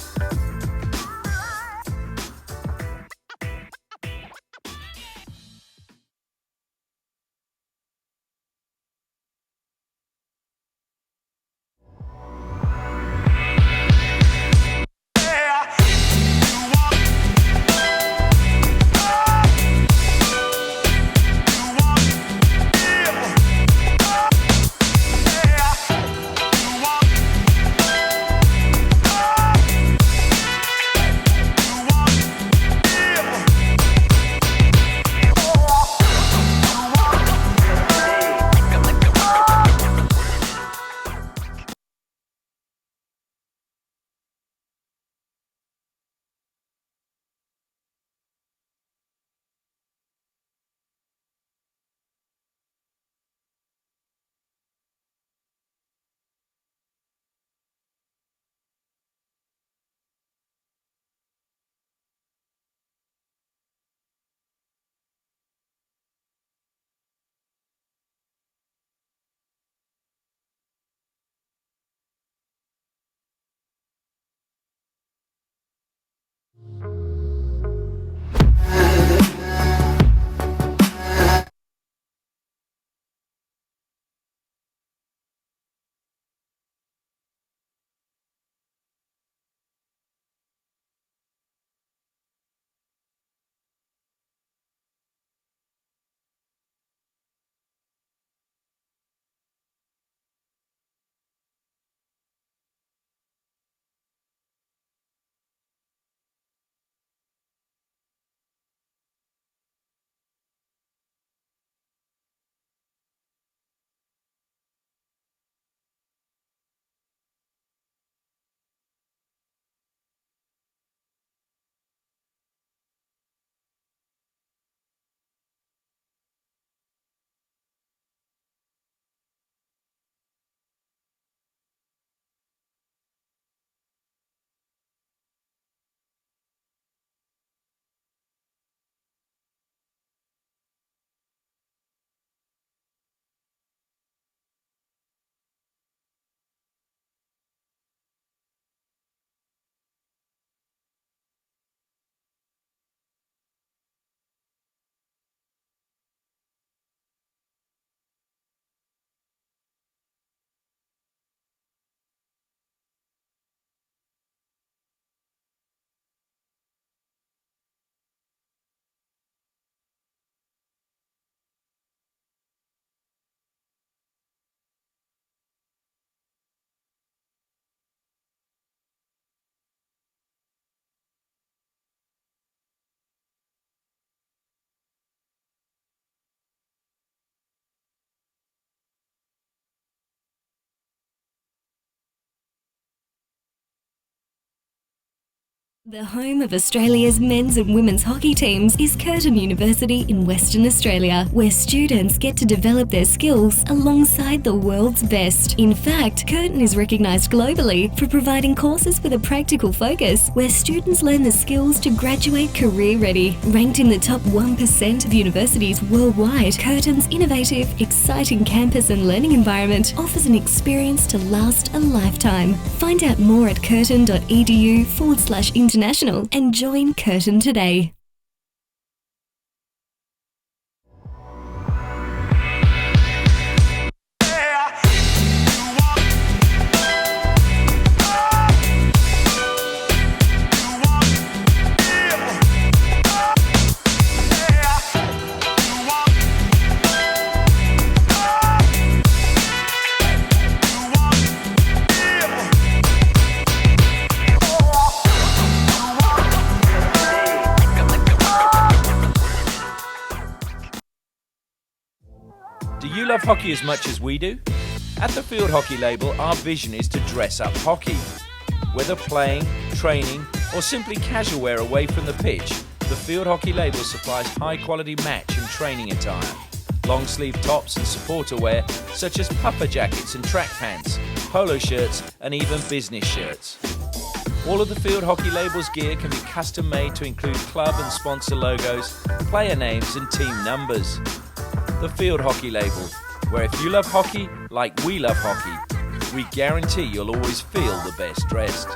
The home of Australia's men's and women's hockey teams is Curtin University in Western Australia, where students get to develop their skills alongside the world's best. In fact, Curtin is recognised globally for providing courses with a practical focus, where students learn the skills to graduate career-ready. Ranked in the top 1% of universities worldwide, Curtin's innovative, exciting campus and learning environment offers an experience to last a lifetime. Find out more at curtin.edu/international and join Curtin today. Do you love hockey as much as we do? At the Field Hockey label, our vision is to dress up hockey. Whether playing, training, or simply casual wear away from the pitch, the Field Hockey label supplies high-quality match and training attire. Long-sleeve tops and supporter wear, such as puffer jackets and track pants, polo shirts, and even business shirts. All of the Field Hockey label's gear can be custom-made to include club and sponsor logos, player names, and team numbers. The Field Hockey label, where if you love hockey like we love hockey, we guarantee you'll always feel the best dressed.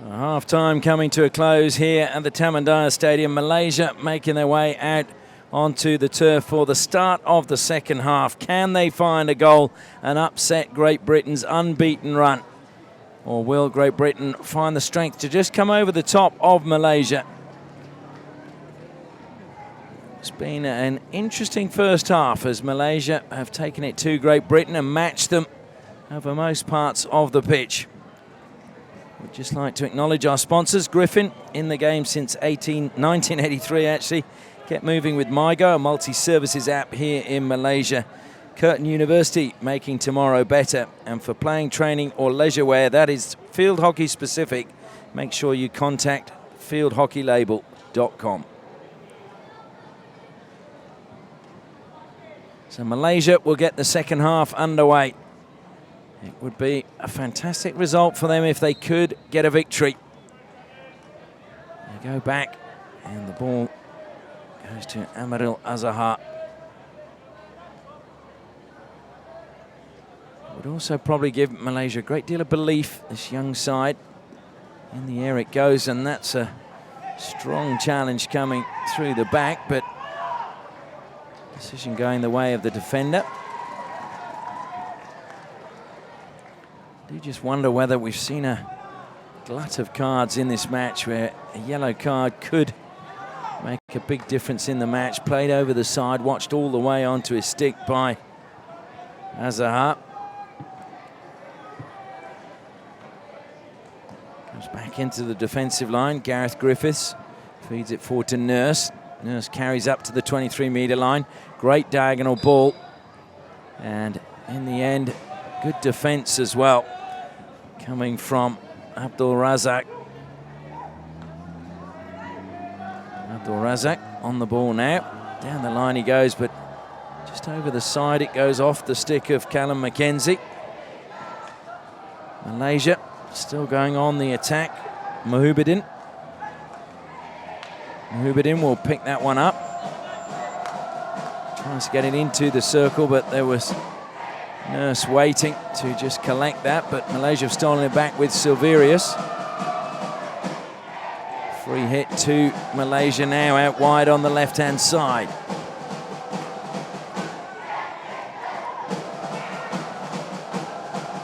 Half-time coming to a close here at the Tamandarra Stadium. Malaysia making their way out onto the turf for the start of the second half. Can they find a goal and upset Great Britain's unbeaten run? Or will Great Britain find the strength to just come over the top of Malaysia? It's been an interesting first half as Malaysia have taken it to Great Britain and matched them over most parts of the pitch. We'd just like to acknowledge our sponsors, Griffin, in the game since 1983 actually. Get moving with MyGo, a multi-services app here in Malaysia. Curtin University, making tomorrow better. And for playing, training or leisure wear, that is field hockey specific, make sure you contact fieldhockeylabel.com. So Malaysia will get the second half underway. It would be a fantastic result for them if they could get a victory. They go back and the ball goes to Amaril Azahar. Would also probably give Malaysia a great deal of belief, this young side. In the air it goes, and that's a strong challenge coming through the back, but decision going the way of the defender. I do just wonder whether we've seen a glut of cards in this match where a yellow card could make a big difference in the match. Played over the side, watched all the way onto his stick by Azahar. Comes back into the defensive line. Gareth Griffiths feeds it forward to Nurse. Nurse carries up to the 23-metre line. Great diagonal ball. And in the end, good defence as well, coming from Abdul Razak. Abdul Razak on the ball now. Down the line he goes, but just over the side it goes off the stick of Callum McKenzie. Malaysia still going on the attack. Mahubuddin. Unbeaten will pick that one up. Tries to get it into the circle, but there was Nurse waiting to just collect that, but Malaysia have stolen it back with Silverius. Free hit to Malaysia now, out wide on the left-hand side.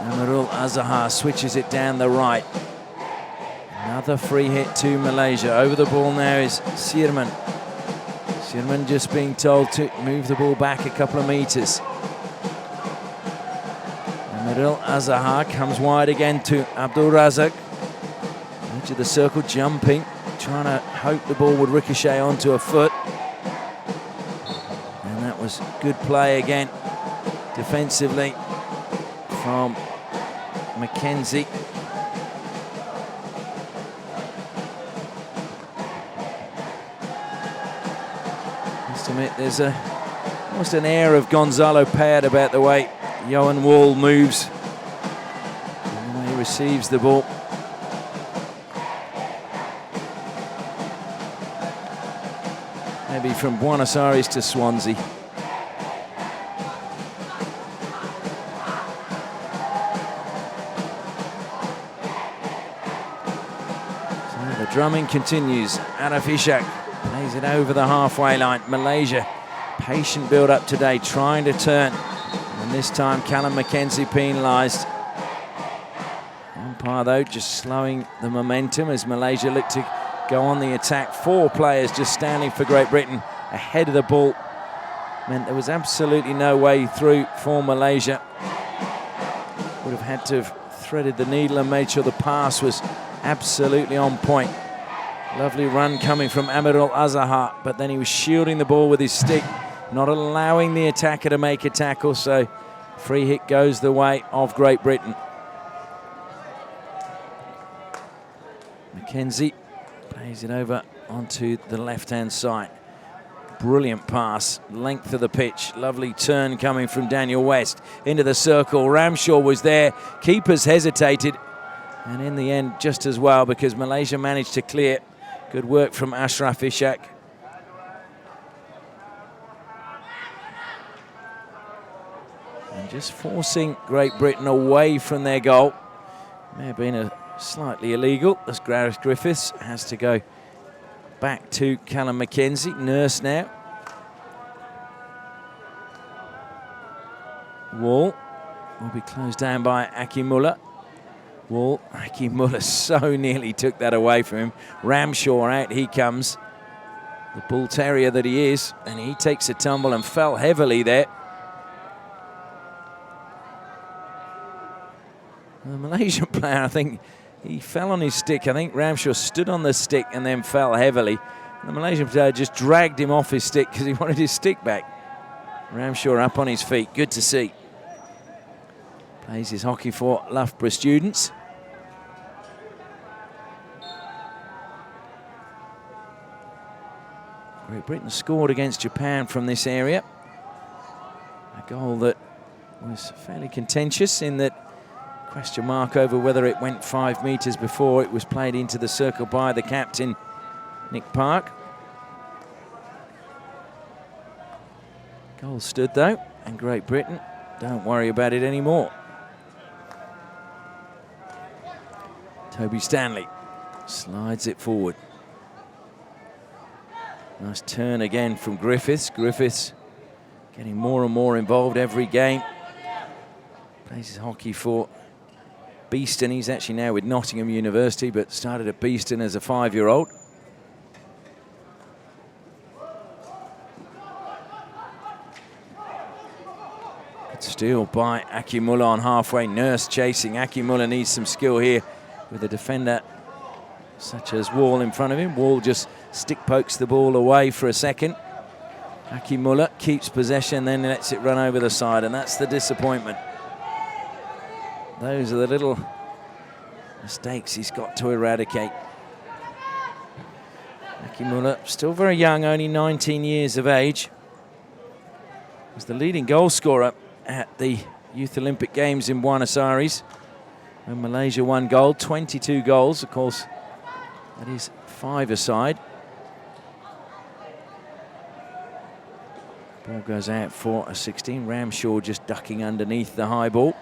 Amirul Azahar switches it down the right. Another free hit to Malaysia. Over the ball now is Sirman. Sirman just being told to move the ball back a couple of meters. Amirul Azahar comes wide again to Abdul Razak. Edge of the circle, jumping, trying to hope the ball would ricochet onto a foot. And that was good play again, defensively, from Mackenzie. Must admit, there's almost an air of Gonzalo Payet about the way Johan Wall moves and the way he receives the ball. Maybe from Buenos Aires to Swansea. So the drumming continues. Arif Ishak plays it over the halfway line. Malaysia, patient build-up today, trying to turn. And this time Callum Mackenzie penalised. Umpire though just slowing the momentum as Malaysia look to go on the attack. 4 players just standing for Great Britain ahead of the ball. Meant there was absolutely no way through for Malaysia. Would have had to have threaded the needle and made sure the pass was absolutely on point. Lovely run coming from Amirul Azahar, but then he was shielding the ball with his stick, not allowing the attacker to make a tackle, so free hit goes the way of Great Britain. Mackenzie plays it over onto the left-hand side. Brilliant pass, length of the pitch. Lovely turn coming from Daniel West into the circle. Ramshaw was there, keepers hesitated, and in the end just as well because Malaysia managed to clear. Good work from Ashraf Ishak. And just forcing Great Britain away from their goal. May have been slightly illegal as Gareth Griffiths has to go back to Callum Mackenzie. Nurse now. Wall will be closed down by Akimullah. Wall, Akimullah so nearly took that away from him. Ramshaw out he comes. The bull terrier that he is, and he takes a tumble and fell heavily there. The Malaysian player, I think, he fell on his stick. I think Ramshaw stood on the stick and then fell heavily. The Malaysian player just dragged him off his stick because he wanted his stick back. Ramshaw up on his feet, good to see. Plays his hockey for Loughborough students. Great Britain scored against Japan from this area. A goal that was fairly contentious in that question mark over whether it went 5 meters before it was played into the circle by the captain, Nick Park. Goal stood though, and Great Britain don't worry about it anymore. Toby Stanley slides it forward. Nice turn again from Griffiths. Griffiths getting more and more involved every game. Plays his hockey for Beeston. He's actually now with Nottingham University, but started at Beeston as a 5-year-old. Good steal by Akimullah on halfway. Nurse chasing. Akimullah needs some skill here with a defender such as Wall in front of him. Wall just stick pokes the ball away for a second. Akimullah keeps possession, then lets it run over the side, and that's the disappointment. Those are the little mistakes he's got to eradicate. Akimullah, still very young, only 19 years of age. Was the leading goal scorer at the Youth Olympic Games in Buenos Aires when Malaysia won gold. 22 goals, of course, that is 5 aside. Ball goes out for a 16. Ramshaw just ducking underneath the high ball.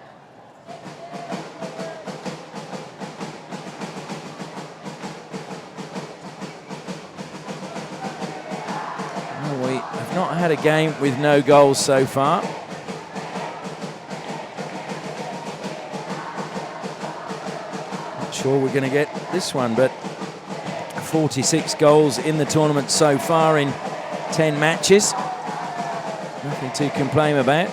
Well, we have not had a game with no goals so far. Not sure we're going to get this one, but 46 goals in the tournament so far in 10 matches. Nothing to complain about.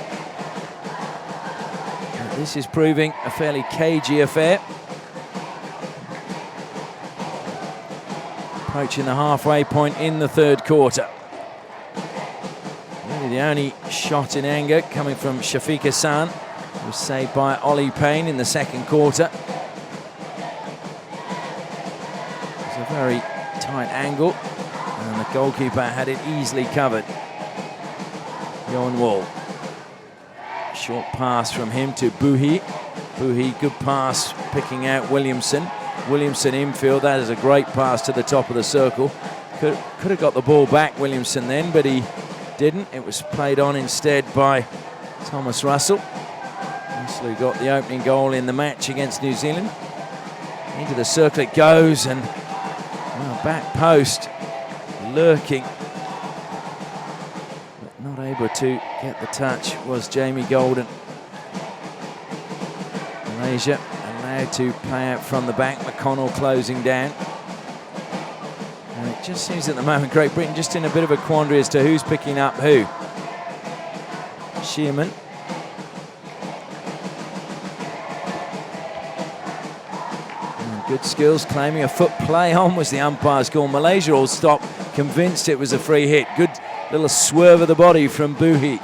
This is proving a fairly cagey affair. Approaching the halfway point in the third quarter. Really the only shot in anger coming from Shafiq Hassan, who was saved by Ollie Payne in the second quarter. It was a very tight angle, and the goalkeeper had it easily covered. Johan Wall. Short pass from him to Buhi. Buhi, good pass, picking out Williamson. Williamson infield, that is a great pass to the top of the circle. Could have got the ball back, Williamson, then, but he didn't. It was played on instead by Thomas Russell. Russell got the opening goal in the match against New Zealand. Into the circle it goes, and well, back post, lurking. Not able to get the touch was Jamie Golden. Malaysia allowed to play out from the back. McConnell closing down. And it just seems at the moment Great Britain just in a bit of a quandary as to who's picking up who. Shearman. And good skills, claiming a foot play on was the umpire's call. Malaysia all stopped, convinced it was a free hit. Good little swerve of the body from Buhi.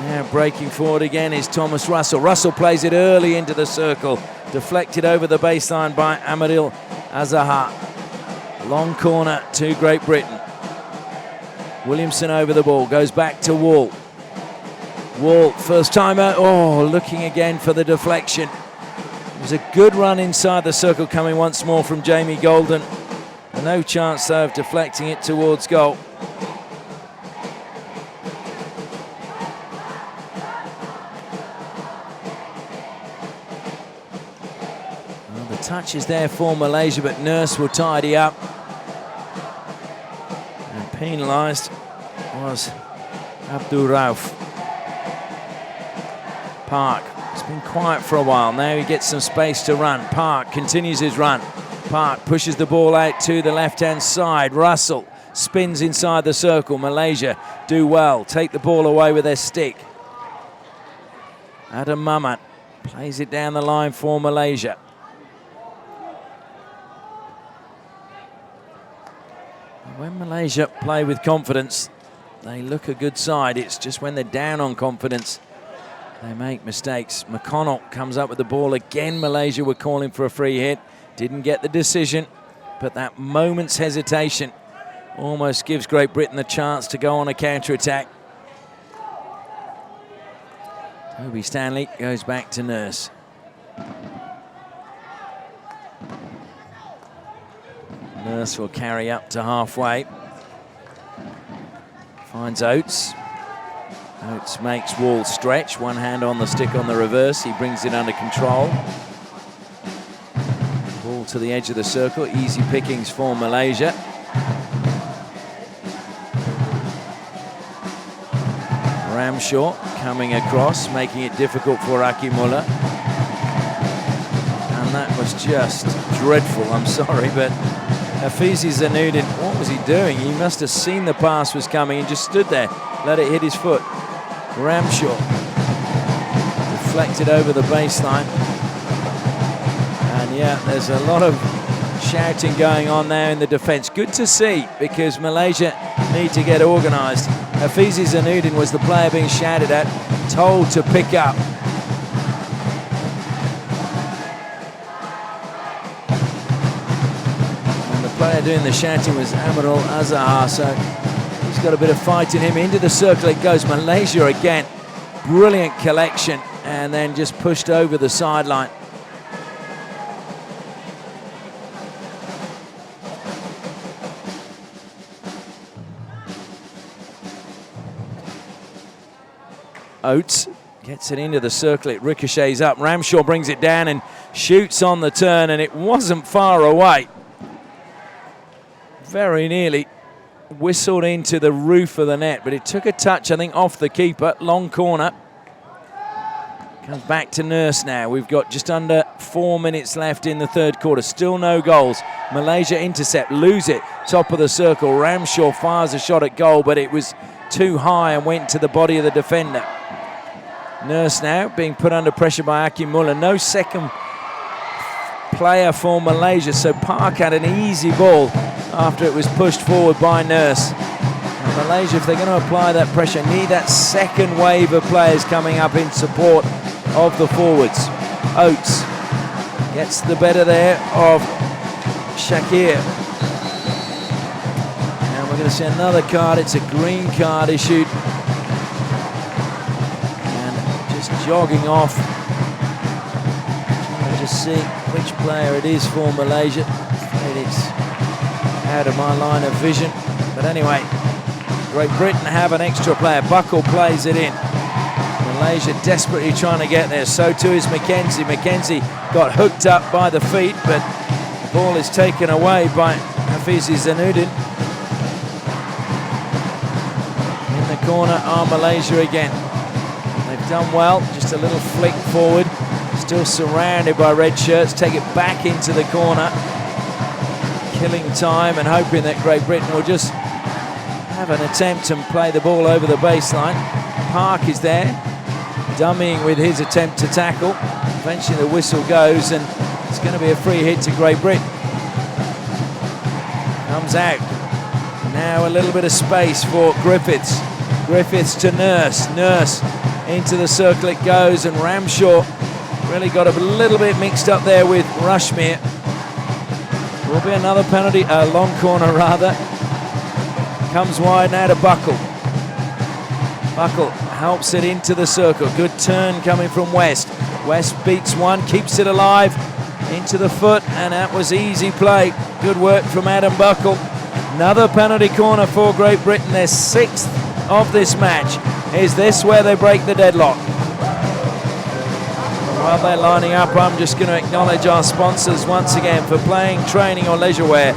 Now breaking forward again is Thomas Russell. Russell plays it early into the circle. Deflected over the baseline by Amaril Azahar. Long corner to Great Britain. Williamson over the ball. Goes back to Wall. Wall, first timer. Oh, looking again for the deflection. It was a good run inside the circle coming once more from Jamie Golden. No chance though of deflecting it towards goal. Touch is there for Malaysia, but Nurse will tidy up. And penalised was Abdul Rauf. Park, it's been quiet for a while. Now he gets some space to run. Park continues his run. Park pushes the ball out to the left-hand side. Russell spins inside the circle. Malaysia do well, take the ball away with their stick. Adam Mamat plays it down the line for Malaysia. When Malaysia play with confidence, they look a good side. It's just when they're down on confidence, they make mistakes. McConnell comes up with the ball again. Malaysia were calling for a free hit. Didn't get the decision, but that moment's hesitation almost gives Great Britain the chance to go on a counter-attack. Toby Stanley goes back to Nurse. Nurse will carry up to halfway. Finds Oates. Oates makes Wall stretch. One hand on the stick on the reverse. He brings it under control. Ball to the edge of the circle. Easy pickings for Malaysia. Ramshaw coming across, making it difficult for Akimullah. And that was just dreadful. I'm sorry, but Hafizi Zanudin, what was he doing? He must have seen the pass was coming and just stood there, let it hit his foot. Ramshaw deflected over the baseline. And yeah, there's a lot of shouting going on there in the defence. Good to see, because Malaysia need to get organised. Hafizi Zanudin was the player being shouted at, told to pick up. The player doing the shouting was Amaril Azahar, so he's got a bit of fight in him. Into the circle it goes. Malaysia again. Brilliant collection, and then just pushed over the sideline. Oates gets it into the circle, it ricochets up. Ramshaw brings it down and shoots on the turn, and it wasn't far away. Very nearly whistled into the roof of the net, but it took a touch, I think, off the keeper. Long corner. Comes back to Nurse now. We've got just under 4 minutes left in the third quarter. Still no goals. Malaysia intercept, lose it. Top of the circle. Ramshaw fires a shot at goal, but it was too high and went to the body of the defender. Nurse now being put under pressure by Akimullah. No second player for Malaysia, so Park had an easy ball after it was pushed forward by Nurse. And Malaysia, if they're going to apply that pressure, need that second wave of players coming up in support of the forwards. Oates gets the better there of Shakir. And we're going to see another card. It's a green card issued. And just jogging off. Trying to just see which player it is for Malaysia. It's out of my line of vision. But anyway, Great Britain have an extra player. Buckle plays it in. Malaysia desperately trying to get there. So too is Mackenzie. Mackenzie got hooked up by the feet, but the ball is taken away by Hafizi Zainuddin. In the corner are Malaysia again. They've done well. Just a little flick forward. Still surrounded by red shirts. Take it back into the corner. Killing time and hoping that Great Britain will just have an attempt and play the ball over the baseline. Park is there, dummying with his attempt to tackle. Eventually the whistle goes and it's going to be a free hit to Great Britain. Comes out. Now a little bit of space for Griffiths. Griffiths to Nurse. Nurse into the circle it goes, and Ramshaw really got a little bit mixed up there with Rushmere. Will be another penalty, a long corner rather. Comes wide now to Buckle. Buckle helps it into the circle. Good turn coming from West. West beats one, keeps it alive into the foot, and that was easy play. Good work from Adam Buckle. Another penalty corner for Great Britain. Their sixth of this match. Is this where they break the deadlock? While they're lining up, I'm just going to acknowledge our sponsors once again. For playing, training or leisure wear,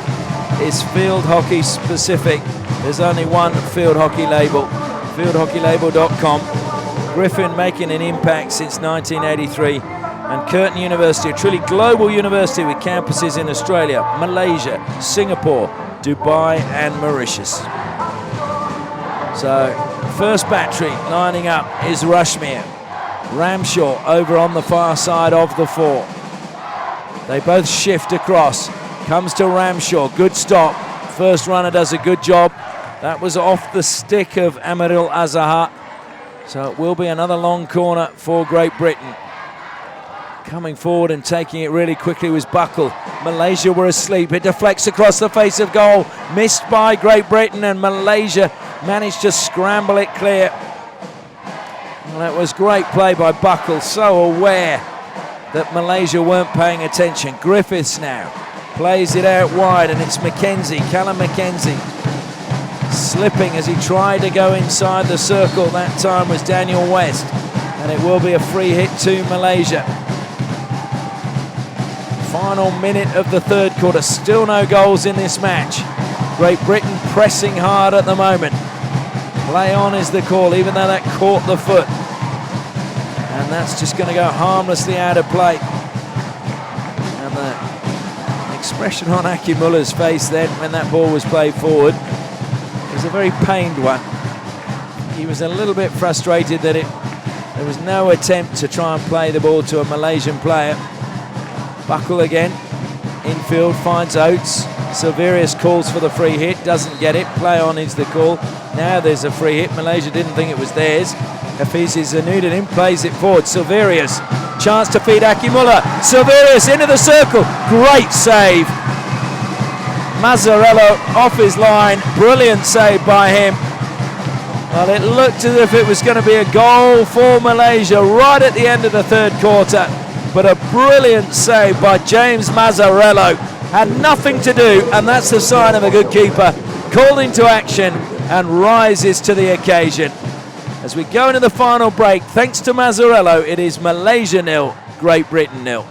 it's Field Hockey specific. There's only one Field Hockey label, fieldhockeylabel.com. Griffin making an impact since 1983. And Curtin University, a truly global university with campuses in Australia, Malaysia, Singapore, Dubai and Mauritius. So, first battery lining up is Rushmere. Ramshaw over on the far side of the four. They both shift across. Comes to Ramshaw, good stop. First runner does a good job. That was off the stick of Amaril Azahar. So it will be another long corner for Great Britain. Coming forward and taking it really quickly was Buckle. Malaysia were asleep. It deflects across the face of goal. Missed by Great Britain, and Malaysia managed to scramble it clear. Well, that was great play by Buckle. So aware that Malaysia weren't paying attention. Griffiths now plays it out wide, and it's Mackenzie, Callum Mackenzie, slipping as he tried to go inside the circle. That time was Daniel West, and it will be a free hit to Malaysia. Final minute of the third quarter. Still no goals in this match. Great Britain pressing hard at the moment. Play on is the call, even though that caught the foot. And that's just going to go harmlessly out of play. And the expression on Akimullah's face then when that ball was played forward was a very pained one. He was a little bit frustrated that there was no attempt to try and play the ball to a Malaysian player. Buckle again, infield, finds Oates. Silverius calls for the free hit, doesn't get it. Play on is the call. Now there's a free hit. Malaysia didn't think it was theirs. Hafizi Zainuddin plays it forward. Silverius, chance to feed Akimullah. Silverius into the circle. Great save. Mazzarello off his line. Brilliant save by him. Well, it looked as if it was going to be a goal for Malaysia right at the end of the third quarter. But a brilliant save by James Mazzarello. Had nothing to do, and that's the sign of a good keeper. Called into action and rises to the occasion. As we go into the final break, thanks to Mazzarello, it is Malaysia 0, Great Britain 0.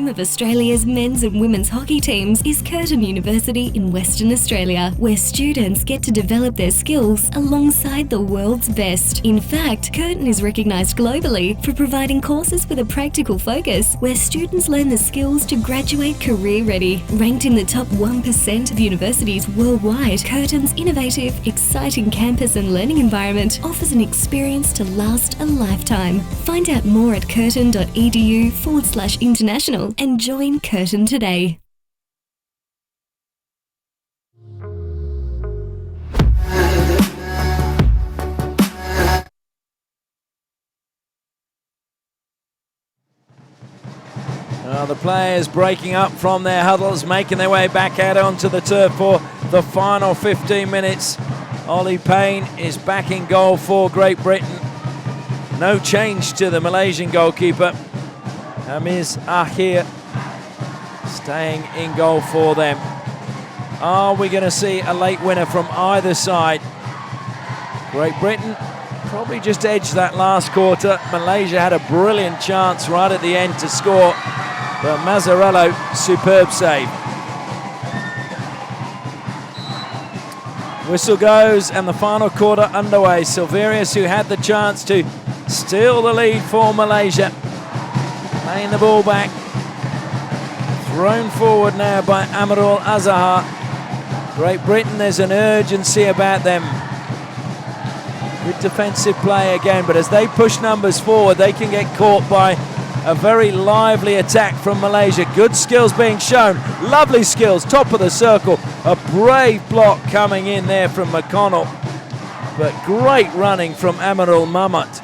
Of Australia's men's and women's hockey teams is Curtin University in Western Australia, where students get to develop their skills alongside the world's best. In fact, Curtin is recognised globally for providing courses with a practical focus, where students learn the skills to graduate career ready. Ranked in the top 1% of universities worldwide, Curtin's innovative, exciting campus and learning environment offers an experience to last a lifetime. Find out more at curtin.edu/international and join Curtin today. Well, the players breaking up from their huddles, making their way back out onto the turf for the final 15 minutes. Ollie Payne is back in goal for Great Britain. No change to the Malaysian goalkeeper. Amiz Ahir staying in goal for them. Are we going to see a late winner from either side? Great Britain probably just edged that last quarter. Malaysia had a brilliant chance right at the end to score, but Mazzarello, superb save. Whistle goes and the final quarter underway. Silverius, who had the chance to steal the lead for Malaysia, playing the ball back. Thrown forward now by Amarul Azahar. Great Britain, there's an urgency about them. Good defensive play again, but as they push numbers forward, they can get caught by a very lively attack from Malaysia. Good skills being shown, lovely skills, top of the circle. A brave block coming in there from McConnell, but great running from Amarul Mamat.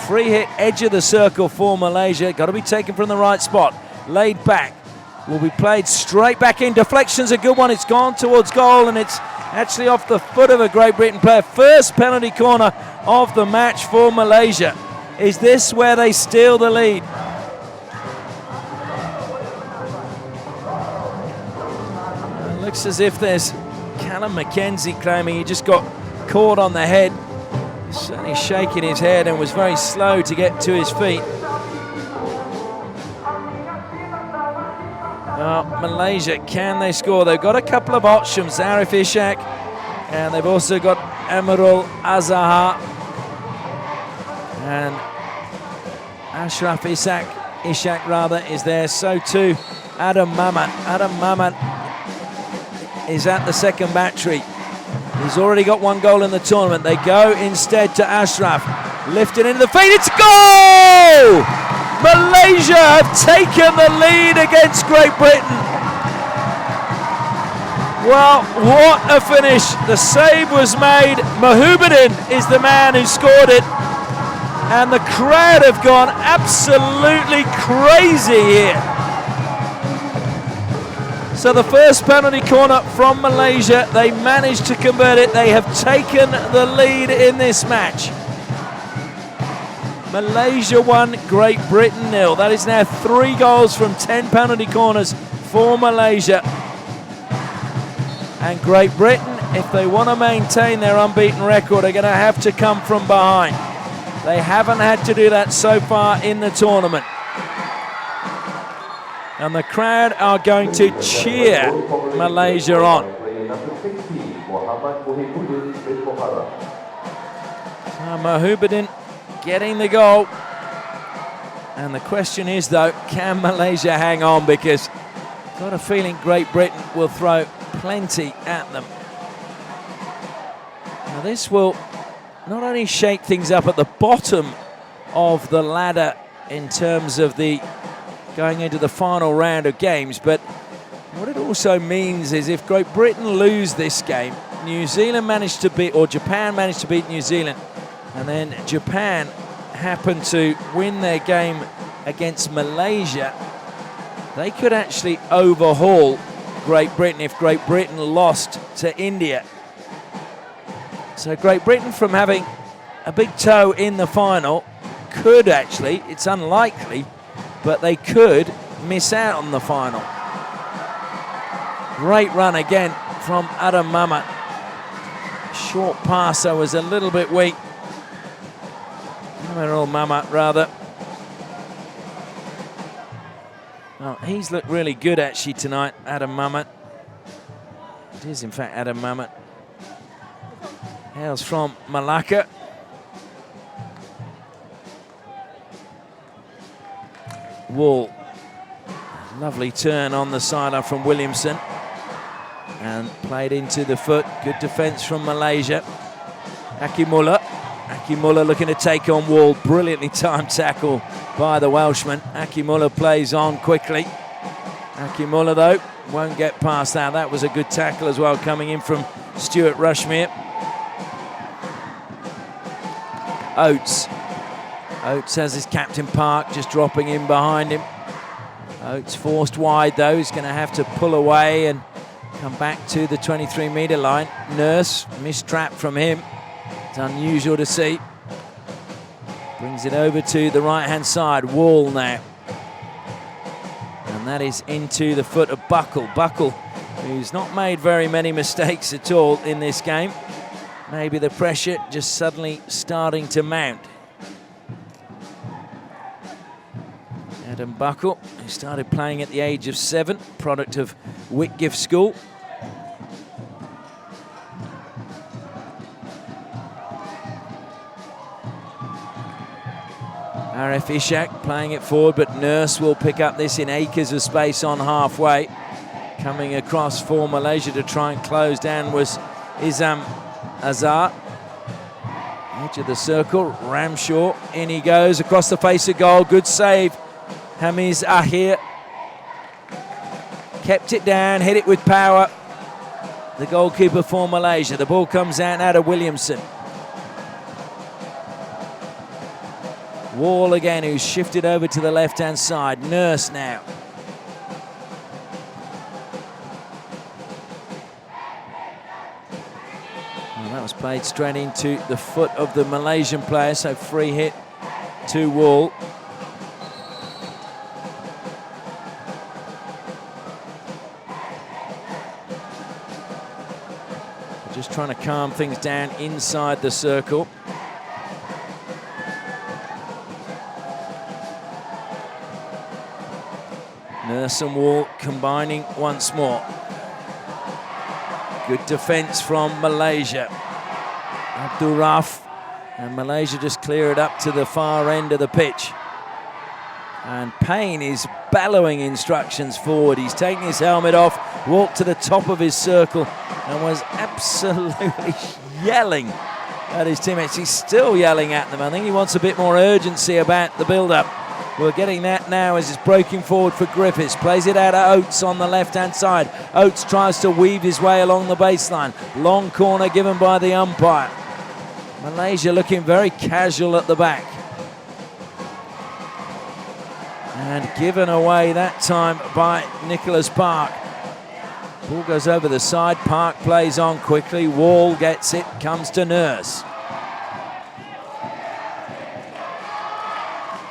Free hit, edge of the circle for Malaysia. Got to be taken from the right spot. Laid back. Will be played straight back in. Deflection's a good one. It's gone towards goal, and it's actually off the foot of a Great Britain player. First penalty corner of the match for Malaysia. Is this where they steal the lead? It looks as if there's Callum McKenzie claiming he just got caught on the head. Certainly shaking his head and was very slow to get to his feet. Malaysia, can they score? They've got a couple of options, Arif Ishak, and they've also got Amarul Azahar and Ashraf Ishak is there. So too Adam Mamat. Adam Mamat is at the second battery. He's already got one goal in the tournament. They go instead to Ashraf. Lifted into the feet, it's goal! Malaysia have taken the lead against Great Britain. Well, what a finish. The save was made. Mahubuddin is the man who scored it. And the crowd have gone absolutely crazy here. So the first penalty corner from Malaysia, they managed to convert it. They have taken the lead in this match. Malaysia 1, Great Britain 0. That is now 3 goals from 10 penalty corners for Malaysia. And Great Britain, if they want to maintain their unbeaten record, are going to have to come from behind. They haven't had to do that so far in the tournament. And the crowd are going to cheer Malaysia on. So Mahubuddin getting the goal. And the question is, though, can Malaysia hang on? Because I've got a feeling Great Britain will throw plenty at them. Now this will not only shake things up at the bottom of the ladder in terms of the going into the final round of games, but what it also means is if Great Britain lose this game, New Zealand managed to beat, or Japan managed to beat New Zealand, and then Japan happened to win their game against Malaysia, they could actually overhaul Great Britain if Great Britain lost to India. So Great Britain, from having a big toe in the final, could actually, it's unlikely, but they could miss out on the final. Great run again from Adam Mamet. Short passer was a little bit weak. Emerald Mamet, rather. Well, he's looked really good actually tonight, Adam Mamet. It is in fact Adam Mamet. Hails from Malacca. Wall. Lovely turn on the sideline from Williamson. And played into the foot. Good defence from Malaysia. Akimullah. Akimullah looking to take on Wall. Brilliantly timed tackle by the Welshman. Akimullah plays on quickly. Akimullah, though, won't get past that. That was a good tackle as well, coming in from Stuart Rushmere. Oates. Oates has his captain Park just dropping in behind him. Oates forced wide, though. He's going to have to pull away and come back to the 23-metre line. Nurse, mistrap from him. It's unusual to see. Brings it over to the right-hand side. Wall now. And that is into the foot of Buckle. Buckle, who's not made very many mistakes at all in this game. Maybe the pressure just suddenly starting to mount. Adam Buckle, who started playing at the age of 7, product of Whitgift School. Arif Ishak playing it forward, but Nurse will pick up this in acres of space on halfway. Coming across for Malaysia to try and close down was Izam Azhar. Edge of the circle, Ramshaw, in he goes across the face of goal. Good save, Hamiz Ahir. Kept it down, hit it with power. The goalkeeper for Malaysia. The ball comes out of Williamson. Wall again, who's shifted over to the left-hand side. Nurse now. Well, that was played straight into the foot of the Malaysian player, so free hit to Wall. Just trying to calm things down inside the circle. Nurse and Wall combining once more. Good defence from Malaysia. Abdul Raf, and Malaysia just clear it up to the far end of the pitch. And Payne is bellowing instructions forward. He's taking his helmet off, walked to the top of his circle, and was absolutely yelling at his teammates. He's still yelling at them. I think he wants a bit more urgency about the build-up. We're getting that now as it's breaking forward for Griffiths. Plays it out at Oates on the left-hand side. Oates tries to weave his way along the baseline. Long corner given by the umpire. Malaysia looking very casual at the back. And given away that time by Nicholas Park. Ball goes over the side. Park plays on quickly. Wall gets it. Comes to Nurse.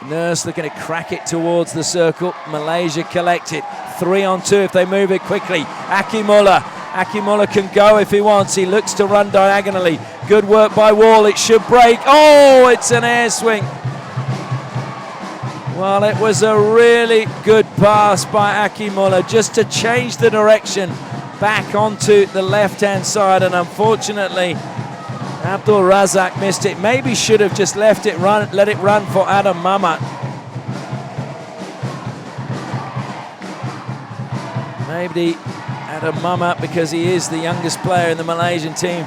Nurse looking to crack it towards the circle. Malaysia collect it. 3-on-2 if they move it quickly. Akimullah. Akimullah can go if he wants. He looks to run diagonally. Good work by Wall. It should break. Oh, it's an air swing. Well, it was a really good pass by Akimullah just to change the direction back onto the left-hand side, and unfortunately Abdul Razak missed it. Maybe should have just let it run for Adam Mamet. Maybe Adam Mamet, because he is the youngest player in the Malaysian team,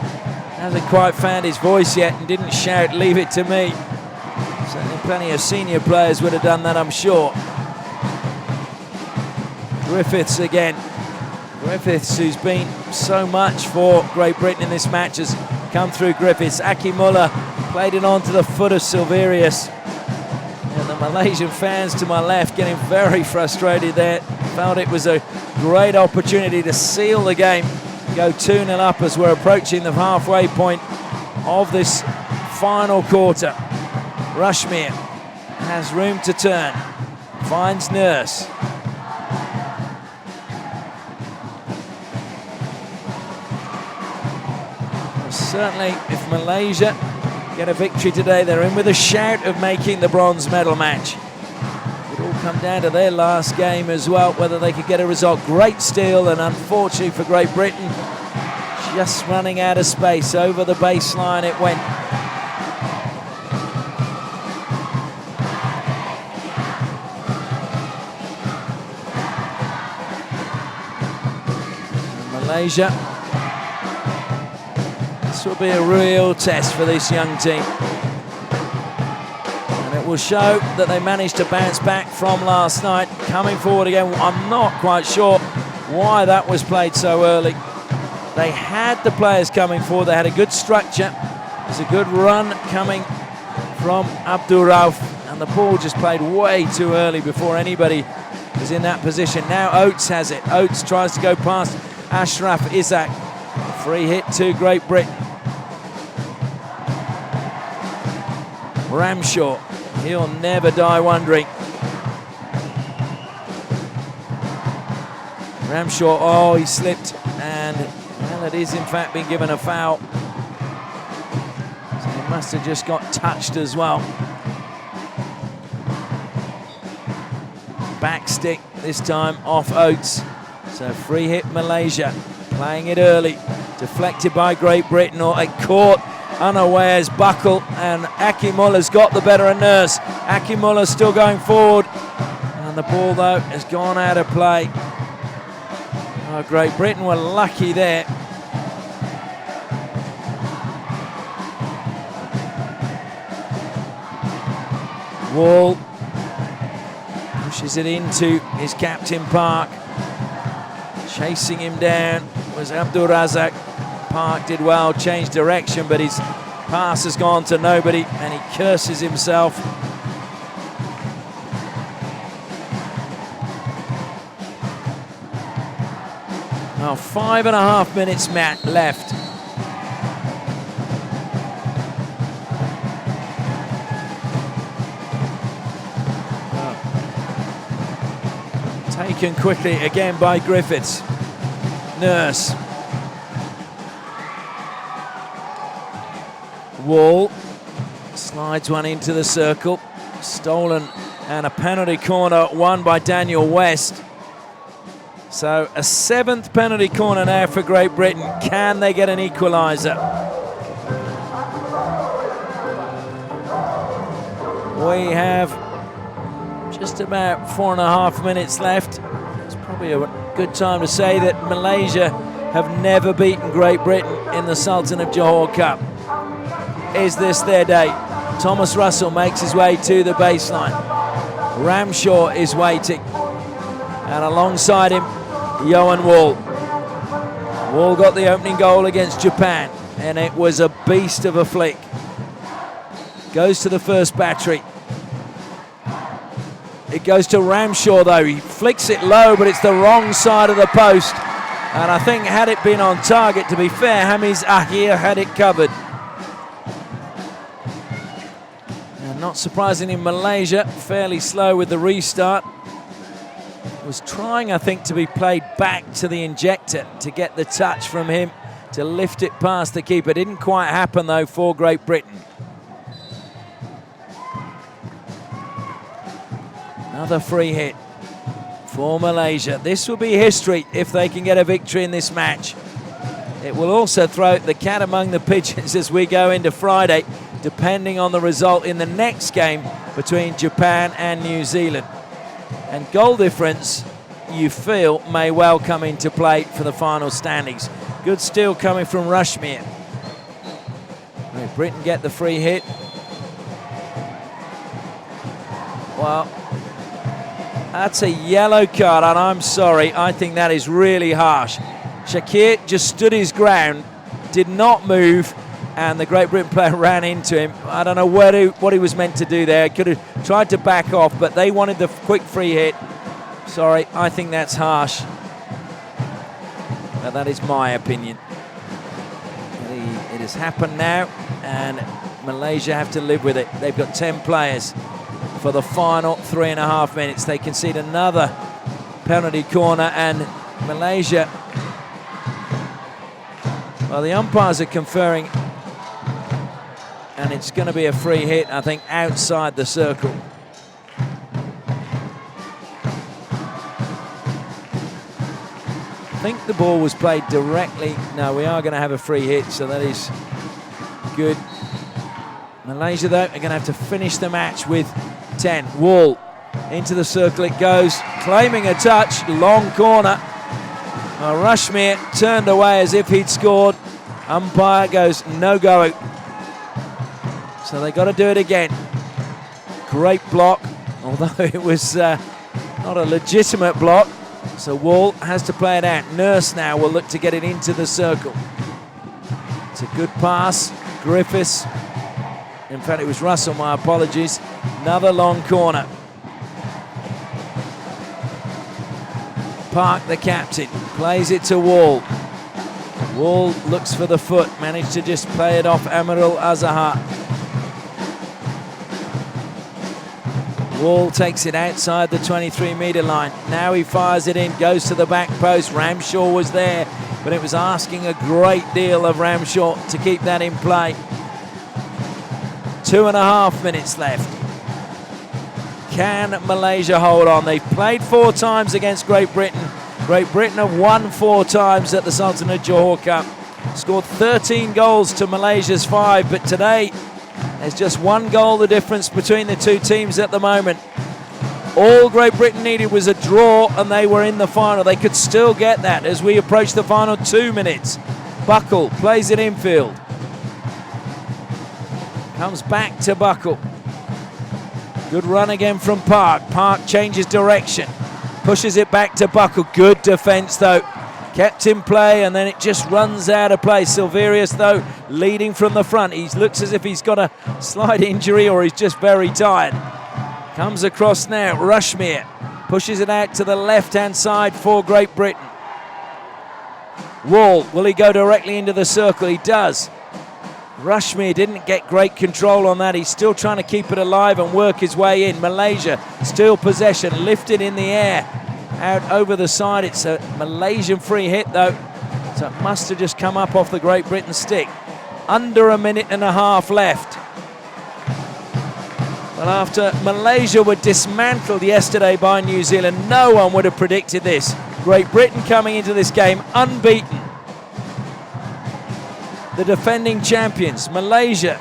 hasn't quite found his voice yet and didn't shout, "Leave it to me." Certainly plenty of senior players would have done that, I'm sure. Griffiths again. Griffiths, who's been so much for Great Britain in this match, has come through Griffiths. Akimullah played it on to the foot of Silverius. And the Malaysian fans to my left getting very frustrated there. Felt it was a great opportunity to seal the game. Go 2-0 up as we're approaching the halfway point of this final quarter. Rushmere has room to turn, finds Nurse. Well, certainly if Malaysia get a victory today, they're in with a shout of making the bronze medal match. It all come down to their last game as well, whether they could get a result. Great steal, and unfortunately for Great Britain, just running out of space. Over the baseline it went. Malaysia, this will be a real test for this young team. And it will show that they managed to bounce back from last night. Coming forward again, I'm not quite sure why that was played so early. They had the players coming forward, they had a good structure. There's a good run coming from Abdul Rauf, and the ball just played way too early before anybody was in that position. Now Oates has it. Oates tries to go past Ashraf Isaac. Free hit to Great Britain. Ramshaw, he'll never die wondering. Ramshaw, oh, he slipped, and well, it is in fact been given a foul. So he must have just got touched as well. Back stick this time off Oates. So free hit Malaysia, playing it early. Deflected by Great Britain, or it caught unawares Buckle, and Akimullah's got the better of Nurse. Akimullah's still going forward, and the ball though has gone out of play. Oh, Great Britain were lucky there. Wall pushes it into his captain Park. Chasing him down was Abdul Razak. Park did well, changed direction, but his pass has gone to nobody, and he curses himself. Now 5.5 minutes left. Taken quickly again by Griffiths. Nurse. Wall slides one into the circle. Stolen, and a penalty corner won by Daniel West. So a 7th penalty corner now for Great Britain. Can they get an equaliser? We have just about 4.5 minutes left. It's probably a good time to say that Malaysia have never beaten Great Britain in the Sultan of Johor Cup. Is this their day? Thomas Russell makes his way to the baseline. Ramshaw is waiting. And alongside him, Yohan Wall. Wall got the opening goal against Japan, and it was a beast of a flick. Goes to the first battery. It goes to Ramshaw though. He flicks it low, but it's the wrong side of the post. And I think had it been on target, to be fair, Hamiz Ahir had it covered. And not surprisingly, Malaysia fairly slow with the restart. Was trying, I think, to be played back to the injector to get the touch from him to lift it past the keeper. Didn't quite happen though for Great Britain. Another free hit for Malaysia. This will be history if they can get a victory in this match. It will also throw the cat among the pigeons as we go into Friday, depending on the result in the next game between Japan and New Zealand. And goal difference, you feel, may well come into play for the final standings. Good steal coming from Rushmere. Great Britain get the free hit. Well, that's a yellow card, and I'm sorry, I think that is really harsh. Shakir just stood his ground, did not move, and the Great Britain player ran into him. I don't know what he was meant to do there. Could have tried to back off, but they wanted the quick free hit. Sorry, I think that's harsh. But that is my opinion. It has happened now, and Malaysia have to live with it. They've got 10 players for the final 3.5 minutes. They concede another penalty corner, and Malaysia, well, the umpires are conferring, and it's going to be a free hit, I think, outside the circle. I think the ball was played directly. No, we are going to have a free hit, so that is good. Malaysia, though, are going to have to finish the match with 10. Wall into the circle it goes, claiming a touch, long corner. Rashmir turned away as if he'd scored. Umpire goes no go. So they got to do it again. Great block, although it was not a legitimate block. So Wall has to play it out. Nurse now will look to get it into the circle. It's a good pass. Griffiths. In fact, it was Russell, my apologies. Another long corner. Park, the captain, plays it to Wall. Wall looks for the foot, managed to just play it off Amirul Azahar. Wall takes it outside the 23-metre line. Now he fires it in, goes to the back post. Ramshaw was there, but it was asking a great deal of Ramshaw to keep that in play. 2.5 minutes left. Can Malaysia hold on? They've played 4 times against Great Britain. Great Britain have won 4 times at the Sultan of Johor Cup. Scored 13 goals to Malaysia's 5, but today there's just 1 goal the difference between the 2 teams at the moment. All Great Britain needed was a draw and they were in the final. They could still get that as we approach the final 2 minutes. Buckle plays it infield. Comes back to Buckle. Good run again from Park. Park changes direction. Pushes it back to Buckle. Good defence though. Kept in play and then it just runs out of play. Silverius though leading from the front. He looks as if he's got a slight injury or he's just very tired. Comes across now. Rashmir pushes it out to the left-hand side for Great Britain. Wall, will he go directly into the circle? He does. Rashmir didn't get great control on that. He's still trying to keep it alive and work his way in. Malaysia still possession, lifted in the air, out over the side. It's a Malaysian free hit though, so it must have just come up off the Great Britain stick. Under 1.5 minutes left. But after Malaysia were dismantled yesterday by New Zealand, no one would have predicted this. Great Britain coming into this game unbeaten. The defending champions, Malaysia,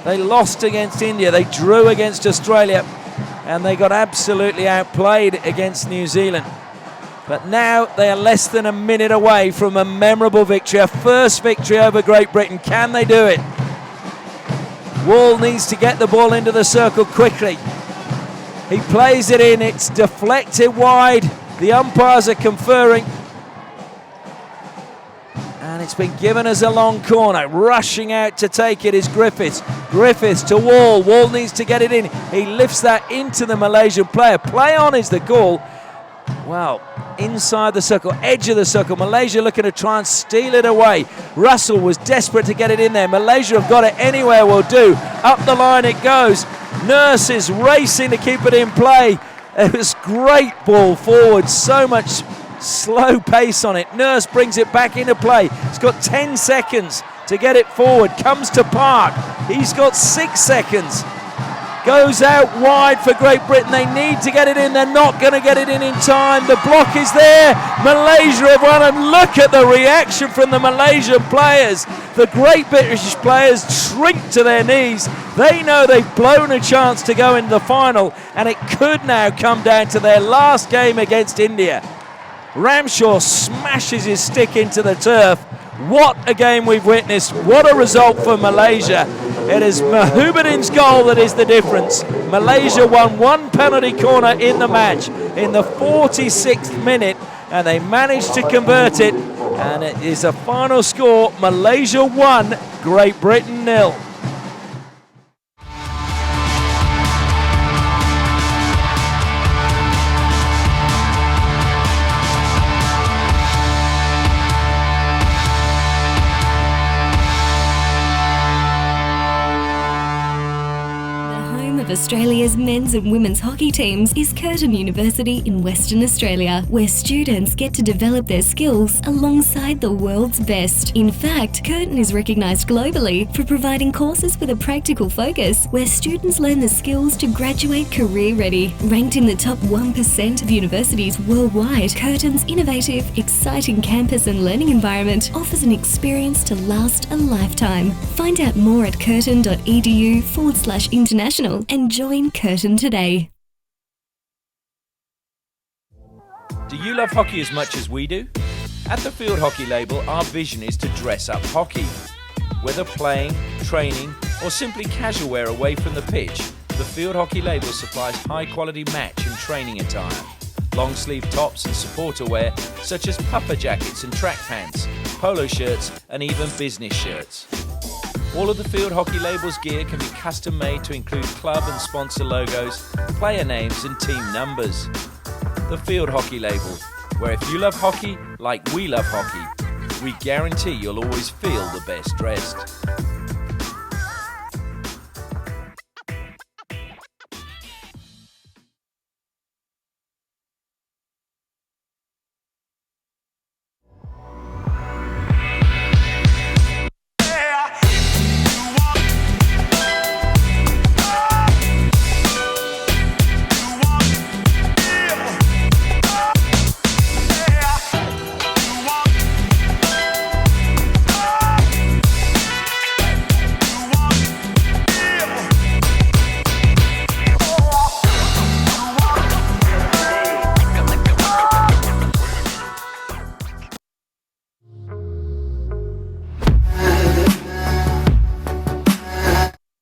they lost against India, they drew against Australia, and they got absolutely outplayed against New Zealand. But now they are less than a minute away from a memorable victory, a first victory over Great Britain. Can they do it? Wall needs to get the ball into the circle quickly. He plays it in, it's deflected wide. The umpires are conferring. And it's been given as a long corner. Rushing out to take it is Griffiths. Griffiths to Wall. Wall needs to get it in. He lifts that into the Malaysian player. Play on is the call. Well, inside the circle, edge of the circle. Malaysia looking to try and steal it away. Russell was desperate to get it in there. Malaysia have got it anywhere will do. Up the line it goes. Nurse is racing to keep it in play. It was great ball forward. So much slow pace on it. Nurse brings it back into play. He's got 10 seconds to get it forward. Comes to Park. He's got 6 seconds. Goes out wide for Great Britain. They need to get it in. They're not going to get it in time. The block is there. Malaysia have won, and look at the reaction from the Malaysian players. The Great British players shrink to their knees. They know they've blown a chance to go into the final, and it could now come down to their last game against India. Ramshaw smashes his stick into the turf. What a game we've witnessed. What a result for Malaysia. It is Mahubudin's goal that is the difference. Malaysia won 1 penalty corner in the match in the 46th minute, and they managed to convert it. And it is a final score, Malaysia 1, Great Britain 0. of Australia's men's and women's hockey teams is Curtin University in Western Australia, where students get to develop their skills alongside the world's best. In fact, Curtin is recognised globally for providing courses with a practical focus, where students learn the skills to graduate career ready. Ranked in the top 1% of universities worldwide, Curtin's innovative, exciting campus and learning environment offers an experience to last a lifetime. Find out more at curtin.edu/international and join Curtin today. Do you love hockey as much as we do? At the Field Hockey label, our vision is to dress up hockey. Whether playing, training, or simply casual wear away from the pitch, the Field Hockey label supplies high-quality match and training attire, long-sleeve tops and supporter wear such as puffer jackets and track pants, polo shirts, and even business shirts. All of the Field Hockey label's gear can be custom-made to include club and sponsor logos, player names, and team numbers. The Field Hockey label, where if you love hockey like we love hockey, we guarantee you'll always feel the best dressed.